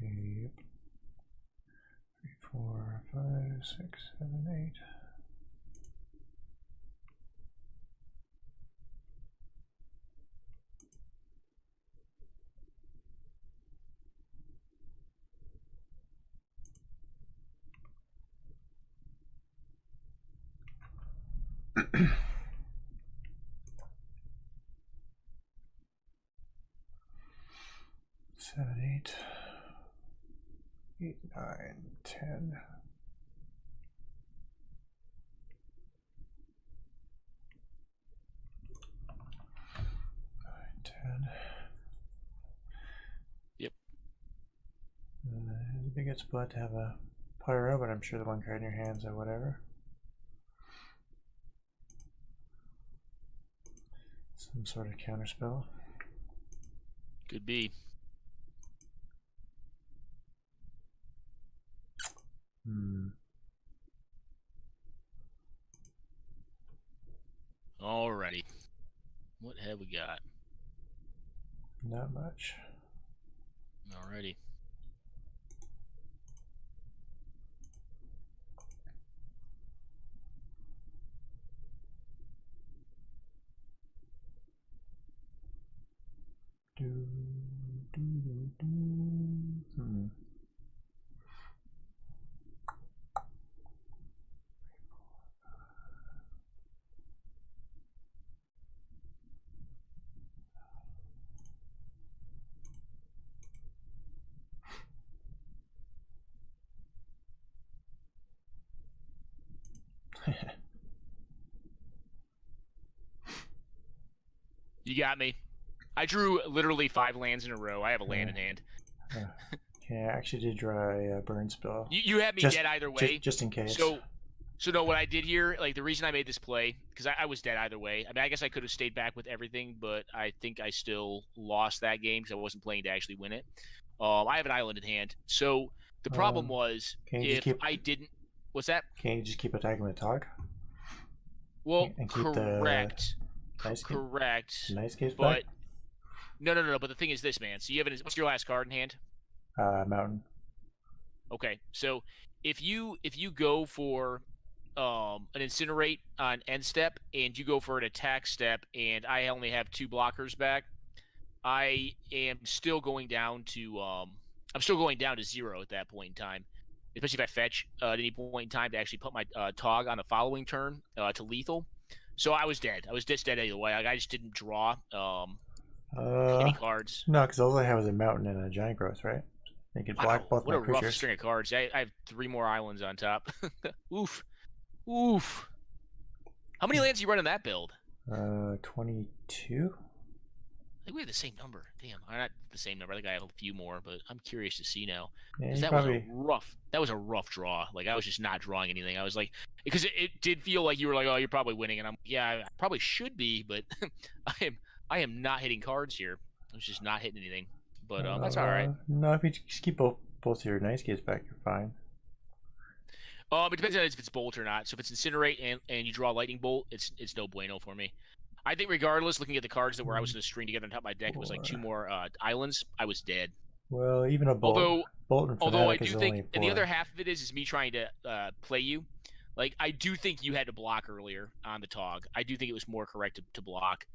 Yep. 3, 4, 5, 6, 7, 8. Seven, 8, 8, 9, 10. 10. Yep. It's a big spot to have a pyro, but I'm sure the one card in your hands or whatever. Some sort of counterspell. Could be. Alrighty. What have we got? Not much. Alrighty. You got me. I drew literally 5 lands in a row. I have a land in hand. Yeah, I actually did draw a burn spell. You had me dead either way. Just in case. So no, what I did here, like the reason I made this play, because I was dead either way. I mean, I guess I could have stayed back with everything, but I think I still lost that game because I wasn't playing to actually win it. I have an island in hand. So the problem was if I didn't. What's that? Can't you just keep attacking with Tog? Well, correct. Correct. Nice case but no. But the thing is this, man. So you have what's your last card in hand? Mountain. Okay, so if you go for an incinerate on end step and you go for an attack step and I only have 2 blockers back, I am still going down to 0 at that point in time. Especially if I fetch at any point in time to actually put my Tog on the following turn to lethal. So I was dead. I was just dead either way. I just didn't draw any cards. No, because all I have is a mountain and a giant growth, right? They could block both my creatures. What a rough string of cards. I have 3 more islands on top. Oof. Oof. How many lands do you run in that build? 22. I think we have the same number. Damn, not the same number. I think I have a few more, but I'm curious to see now. Yeah, that was a rough draw. Like I was just not drawing anything. I was like, because it did feel like you were like, oh, you're probably winning, and I'm yeah, I probably should be, but I am not hitting cards here. I was just not hitting anything. But that's all right. No, if you just keep both your nice gates back, you're fine. It depends on if it's bolt or not. So if it's incinerate and you draw a lightning bolt, it's no bueno for me. I think regardless, looking at the cards that where I was going to string together on top of my deck, it was like 2 more islands. I was dead. Well, even a Although bolt and although I fanatic do is think, only and the 4. other half of it is me trying to play you. Like I do think you had to block earlier on the Tog. I do think it was more correct to block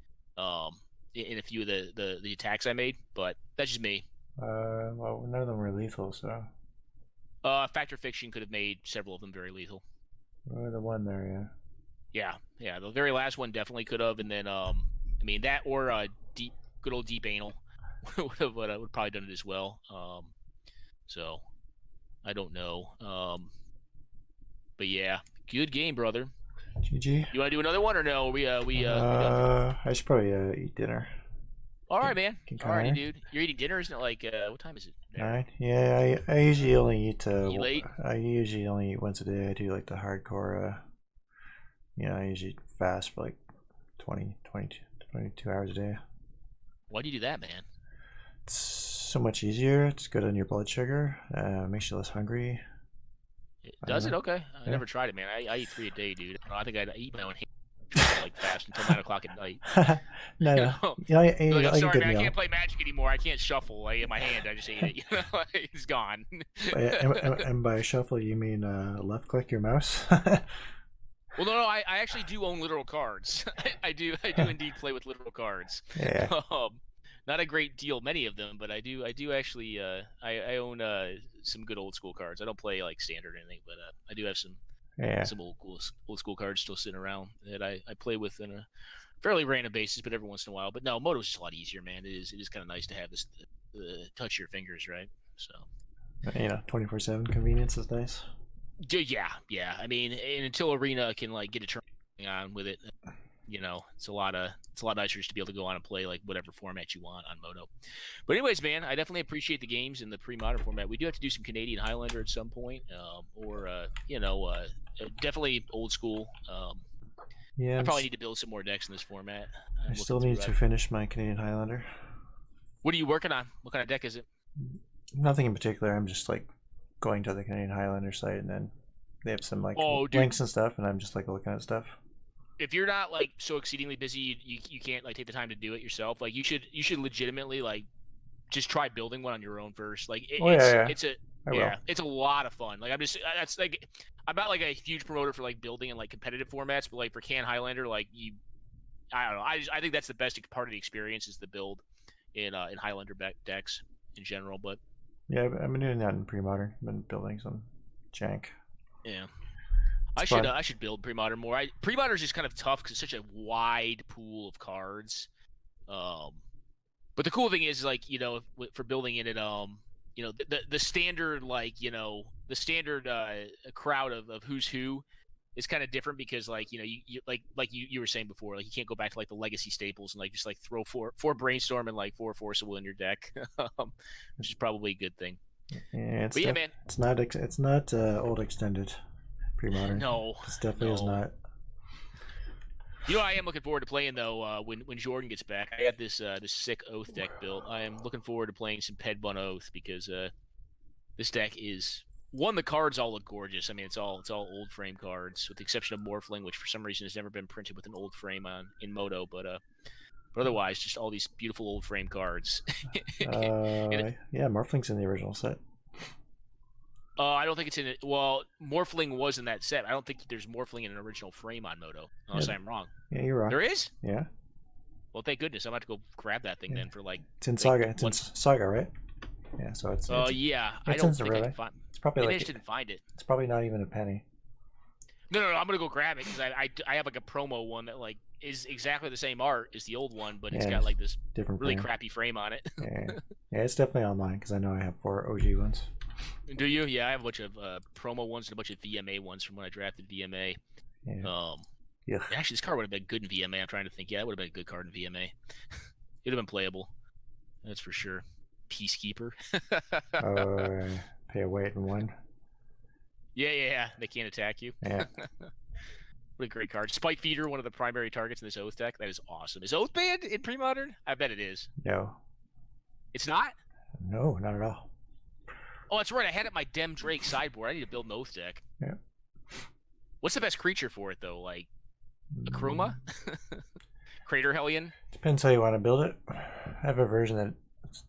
in a few of the attacks I made, but that's just me. Well, none of them were lethal, so. Factor Fiction could have made several of them very lethal. The one there, yeah. Yeah, the very last one definitely could have, and then I mean that or good old deep anal would probably done it as well. So I don't know. But yeah, good game, brother. GG. You want to do another one or no? We I should probably eat dinner. All right, man. Alrighty, dude. You're eating dinner, isn't it? Like, what time is it? 9. Yeah, I usually only eat. You late? I usually only eat once a day. I do like the hardcore. I usually fast for like 22 hours a day. Why do you do that, man? It's so much easier. It's good on your blood sugar. Makes you less hungry. Does it? Okay. I never tried it, man. I eat 3 a day, dude. I think I'd eat my own hand like fast until 9 o'clock at night. No. I'm sorry, man. I can't play Magic anymore. I can't shuffle. I get my hand. I just ate it. It's gone. and by shuffle, you mean left click your mouse? Well, no. I actually do own literal cards. I do indeed play with literal cards. Yeah. Not a great deal, many of them, but I do actually. I own some good old school cards. I don't play like standard or anything, but I do have some old school cards still sitting around that I play with on a fairly random basis, but every once in a while. But no, Moto's just a lot easier, man. It is kind of nice to have this touch your fingers, right? So 24/7 convenience is nice. Yeah. I mean, and until Arena can like get a turn on with it, it's a lot nicer just to be able to go on and play like whatever format you want on Moto. But anyways, man, I definitely appreciate the games in the pre-modern format. We do have to do some Canadian Highlander at some point, or definitely old school. I probably need to build some more decks in this format. I still need to finish my Canadian Highlander. What are you working on? What kind of deck is it? Nothing in particular. I'm just like going to the Canadian Highlander site, and then they have some like links and stuff, and I'm just like looking at stuff. If you're not like so exceedingly busy, you can't like take the time to do it yourself. Like you should legitimately like just try building one on your own first. Like it's a lot of fun. Like I'm not like a huge promoter for like building in like competitive formats, but like for Can Highlander, like I don't know. I think that's the best part of the experience is the build in Highlander decks in general. But yeah, I've been doing that in pre-modern. I've been building some jank. Yeah. I should build pre-modern more. Pre-modern is just kind of tough because it's such a wide pool of cards. But the cool thing is like for building in it, the standard the standard crowd of who's who is kind of different because like you were saying before, like you can't go back to like the legacy staples and like just like throw four brainstorm and like 4 forcible in your deck, which is probably a good thing. Yeah, man, it's not old extended. Pre-modern. No, this definitely is not. I am looking forward to playing though. When Jordan gets back, I got this sick Oath deck built. I am looking forward to playing some Ped1 Oath because this deck is the cards all look gorgeous. I mean, it's all old frame cards with the exception of Morphling, which for some reason has never been printed with an old frame in Moto, but otherwise just all these beautiful old frame cards. Yeah, Morphling's in the original set. I don't think it's in it. Well, Morphling was in that set. I don't think there's Morphling in an original frame on Moto, unless I'm wrong. Yeah, you're wrong. There is? Yeah. Well, thank goodness. I'm about to go grab that thing then for like. It's in Saga. It's in Saga, right? Yeah, so it's. Yeah. I don't think I can find. It's probably I just didn't find it. It's probably not even a penny. No. I'm gonna go grab it because I have like a promo one that like is exactly the same art as the old one, but it's got like this different really crappy frame on it. Yeah, it's definitely online because I know I have 4 OG ones. Do you? Yeah, I have a bunch of promo ones and a bunch of VMA ones from when I drafted VMA. Yeah. Actually, this card would have been good in VMA. I'm trying to think. Yeah, it would have been a good card in VMA. It'd have been playable. That's for sure. Peacekeeper. Pay a weight and 1. Yeah. They can't attack you. Yeah. What a great card. Spike Feeder, one of the primary targets in this Oath deck. That is awesome. Is Oath banned in pre-modern? I bet it is. No. It's not? No, not at all. Oh, that's right. I had it my Dem Drake sideboard. I need to build an Oath deck. Yeah. What's the best creature for it though? Like a Kruma, Crater Hellion. Depends how you want to build it. I have a version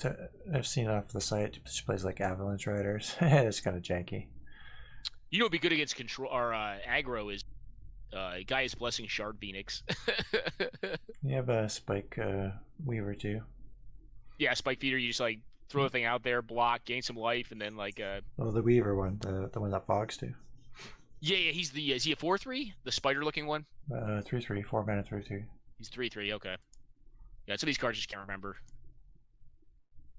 that I've seen off the site. She plays like Avalanche Riders. It's kind of janky. You know, what'd be good against control or aggro is Gaia's Blessing Shard Phoenix. You have a Spike Weaver too. Yeah, Spike Feeder. You just like throw the thing out there, block, gain some life, and then like Oh, the Weaver one, the one that fogs too. Yeah, he's the is he a 4/3? The spider looking one? 3/3, 4 mana 3/3. He's 3/3. Okay. Yeah, some of these cards I just can't remember.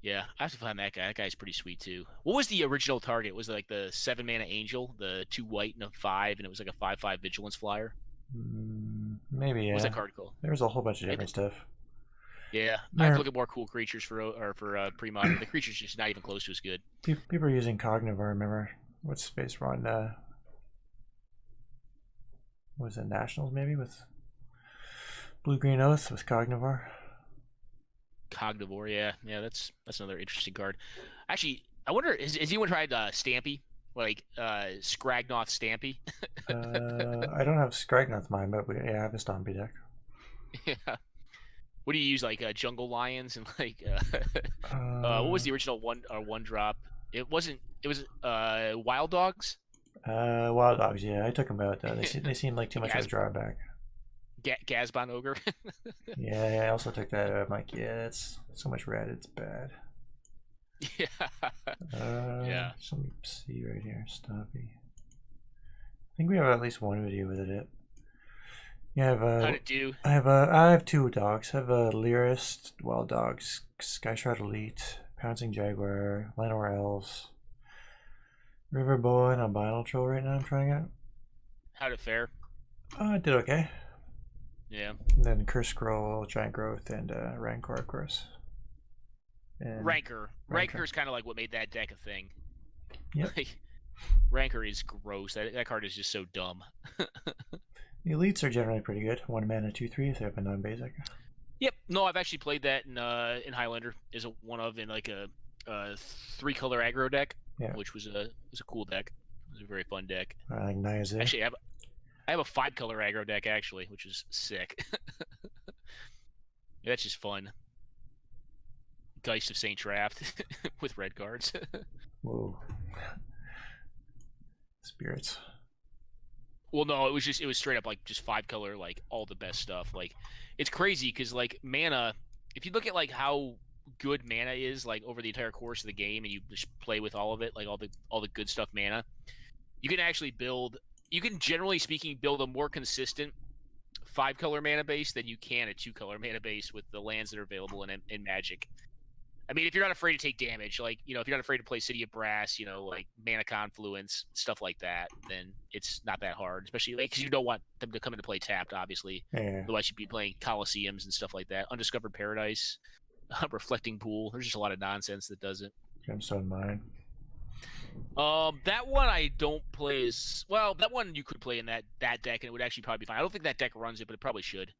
Yeah, I have to find that guy. That guy's pretty sweet too. What was the original target? Was it like the 7 mana Angel, the 2 white and a 5, and it was like a 5/5 Vigilance flyer? Maybe, yeah. What was that card called? There was a whole bunch of different stuff. Yeah, I have to look at more cool creatures for Premodern. The creature's just not even close to as good. People are using Cognivore, remember? What's space run? Was it Nationals maybe with Blue Green Oath with Cognivore? Cognivore, yeah, that's another interesting card. Actually, I wonder has anyone tried Stampy, like Scragnoth Stampy? I don't have Scragnoth mine, but I have a Stompy deck. Yeah. What do you use, like Jungle Lions and like what was the original one drop? It wasn't. It was Wild Dogs. Wild Dogs, yeah, I took them out. They seem like too much of a drawback. Gazban Ogre. Yeah, I also took that out. I'm like, yeah, it's so much red, it's bad. Yeah. Yeah. So let me see right here, Stompy. I think we have at least one video with it. Yeah, how'd it do? I have 2 dogs. I have a Lyrist, Wild Dogs, Skyshroud Elite, Pouncing Jaguar, Llanowar Elves, Riverboa, and Albino Troll right now I'm trying out. How'd it fare? I did okay. Yeah. And then Curse Scroll, Giant Growth, and Rancor, of course. And Rancor. Rancor's kind of like what made that deck a thing. Yep. Like, Rancor is gross. That card is just so dumb. The elites are generally pretty good. 1 mana 2/3 if they have a non-basic. Yep. No, I've actually played that in Highlander. Is a one of in like a 3-color aggro deck, yeah. Which was a cool deck. It was a very fun deck. I like Naya's. Actually, I have a 5-color aggro deck actually, which is sick. Yeah, that's just fun. Geist of Saint Draft with red cards. Whoa. Spirits. Well, no, it was straight up like just 5-color, like all the best stuff. Like it's crazy because like mana, if you look at like how good mana is like over the entire course of the game, and you just play with all of it, like all the good stuff mana, you can actually build. You can generally speaking build a more consistent 5-color mana base than you can a 2-color mana base with the lands that are available in Magic. I mean, if you're not afraid to take damage, like, if you're not afraid to play City of Brass, like Mana Confluence, stuff like that, then it's not that hard, especially because you don't want them to come into play tapped, obviously. Yeah. Otherwise, you'd be playing Colosseums and stuff like that. Undiscovered Paradise, Reflecting Pool. There's just a lot of nonsense that does it. Gemstone Mine. That one I don't play as well. That one you could play in that deck, and it would actually probably be fine. I don't think that deck runs it, but it probably should.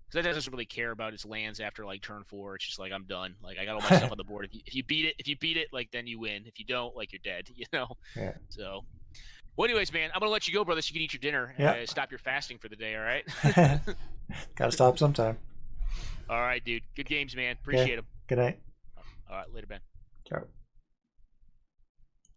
Because that doesn't really care about its lands after like turn 4. It's just like I'm done. Like I got all my stuff on the board. If you beat it, like then you win. If you don't, like you're dead. Yeah. So, well, anyways, man, I'm gonna let you go, brother, so you can eat your dinner and stop your fasting for the day. All right. Gotta stop sometime. All right, dude. Good games, man. Appreciate them. Good night. All right, later, Ben. Ciao.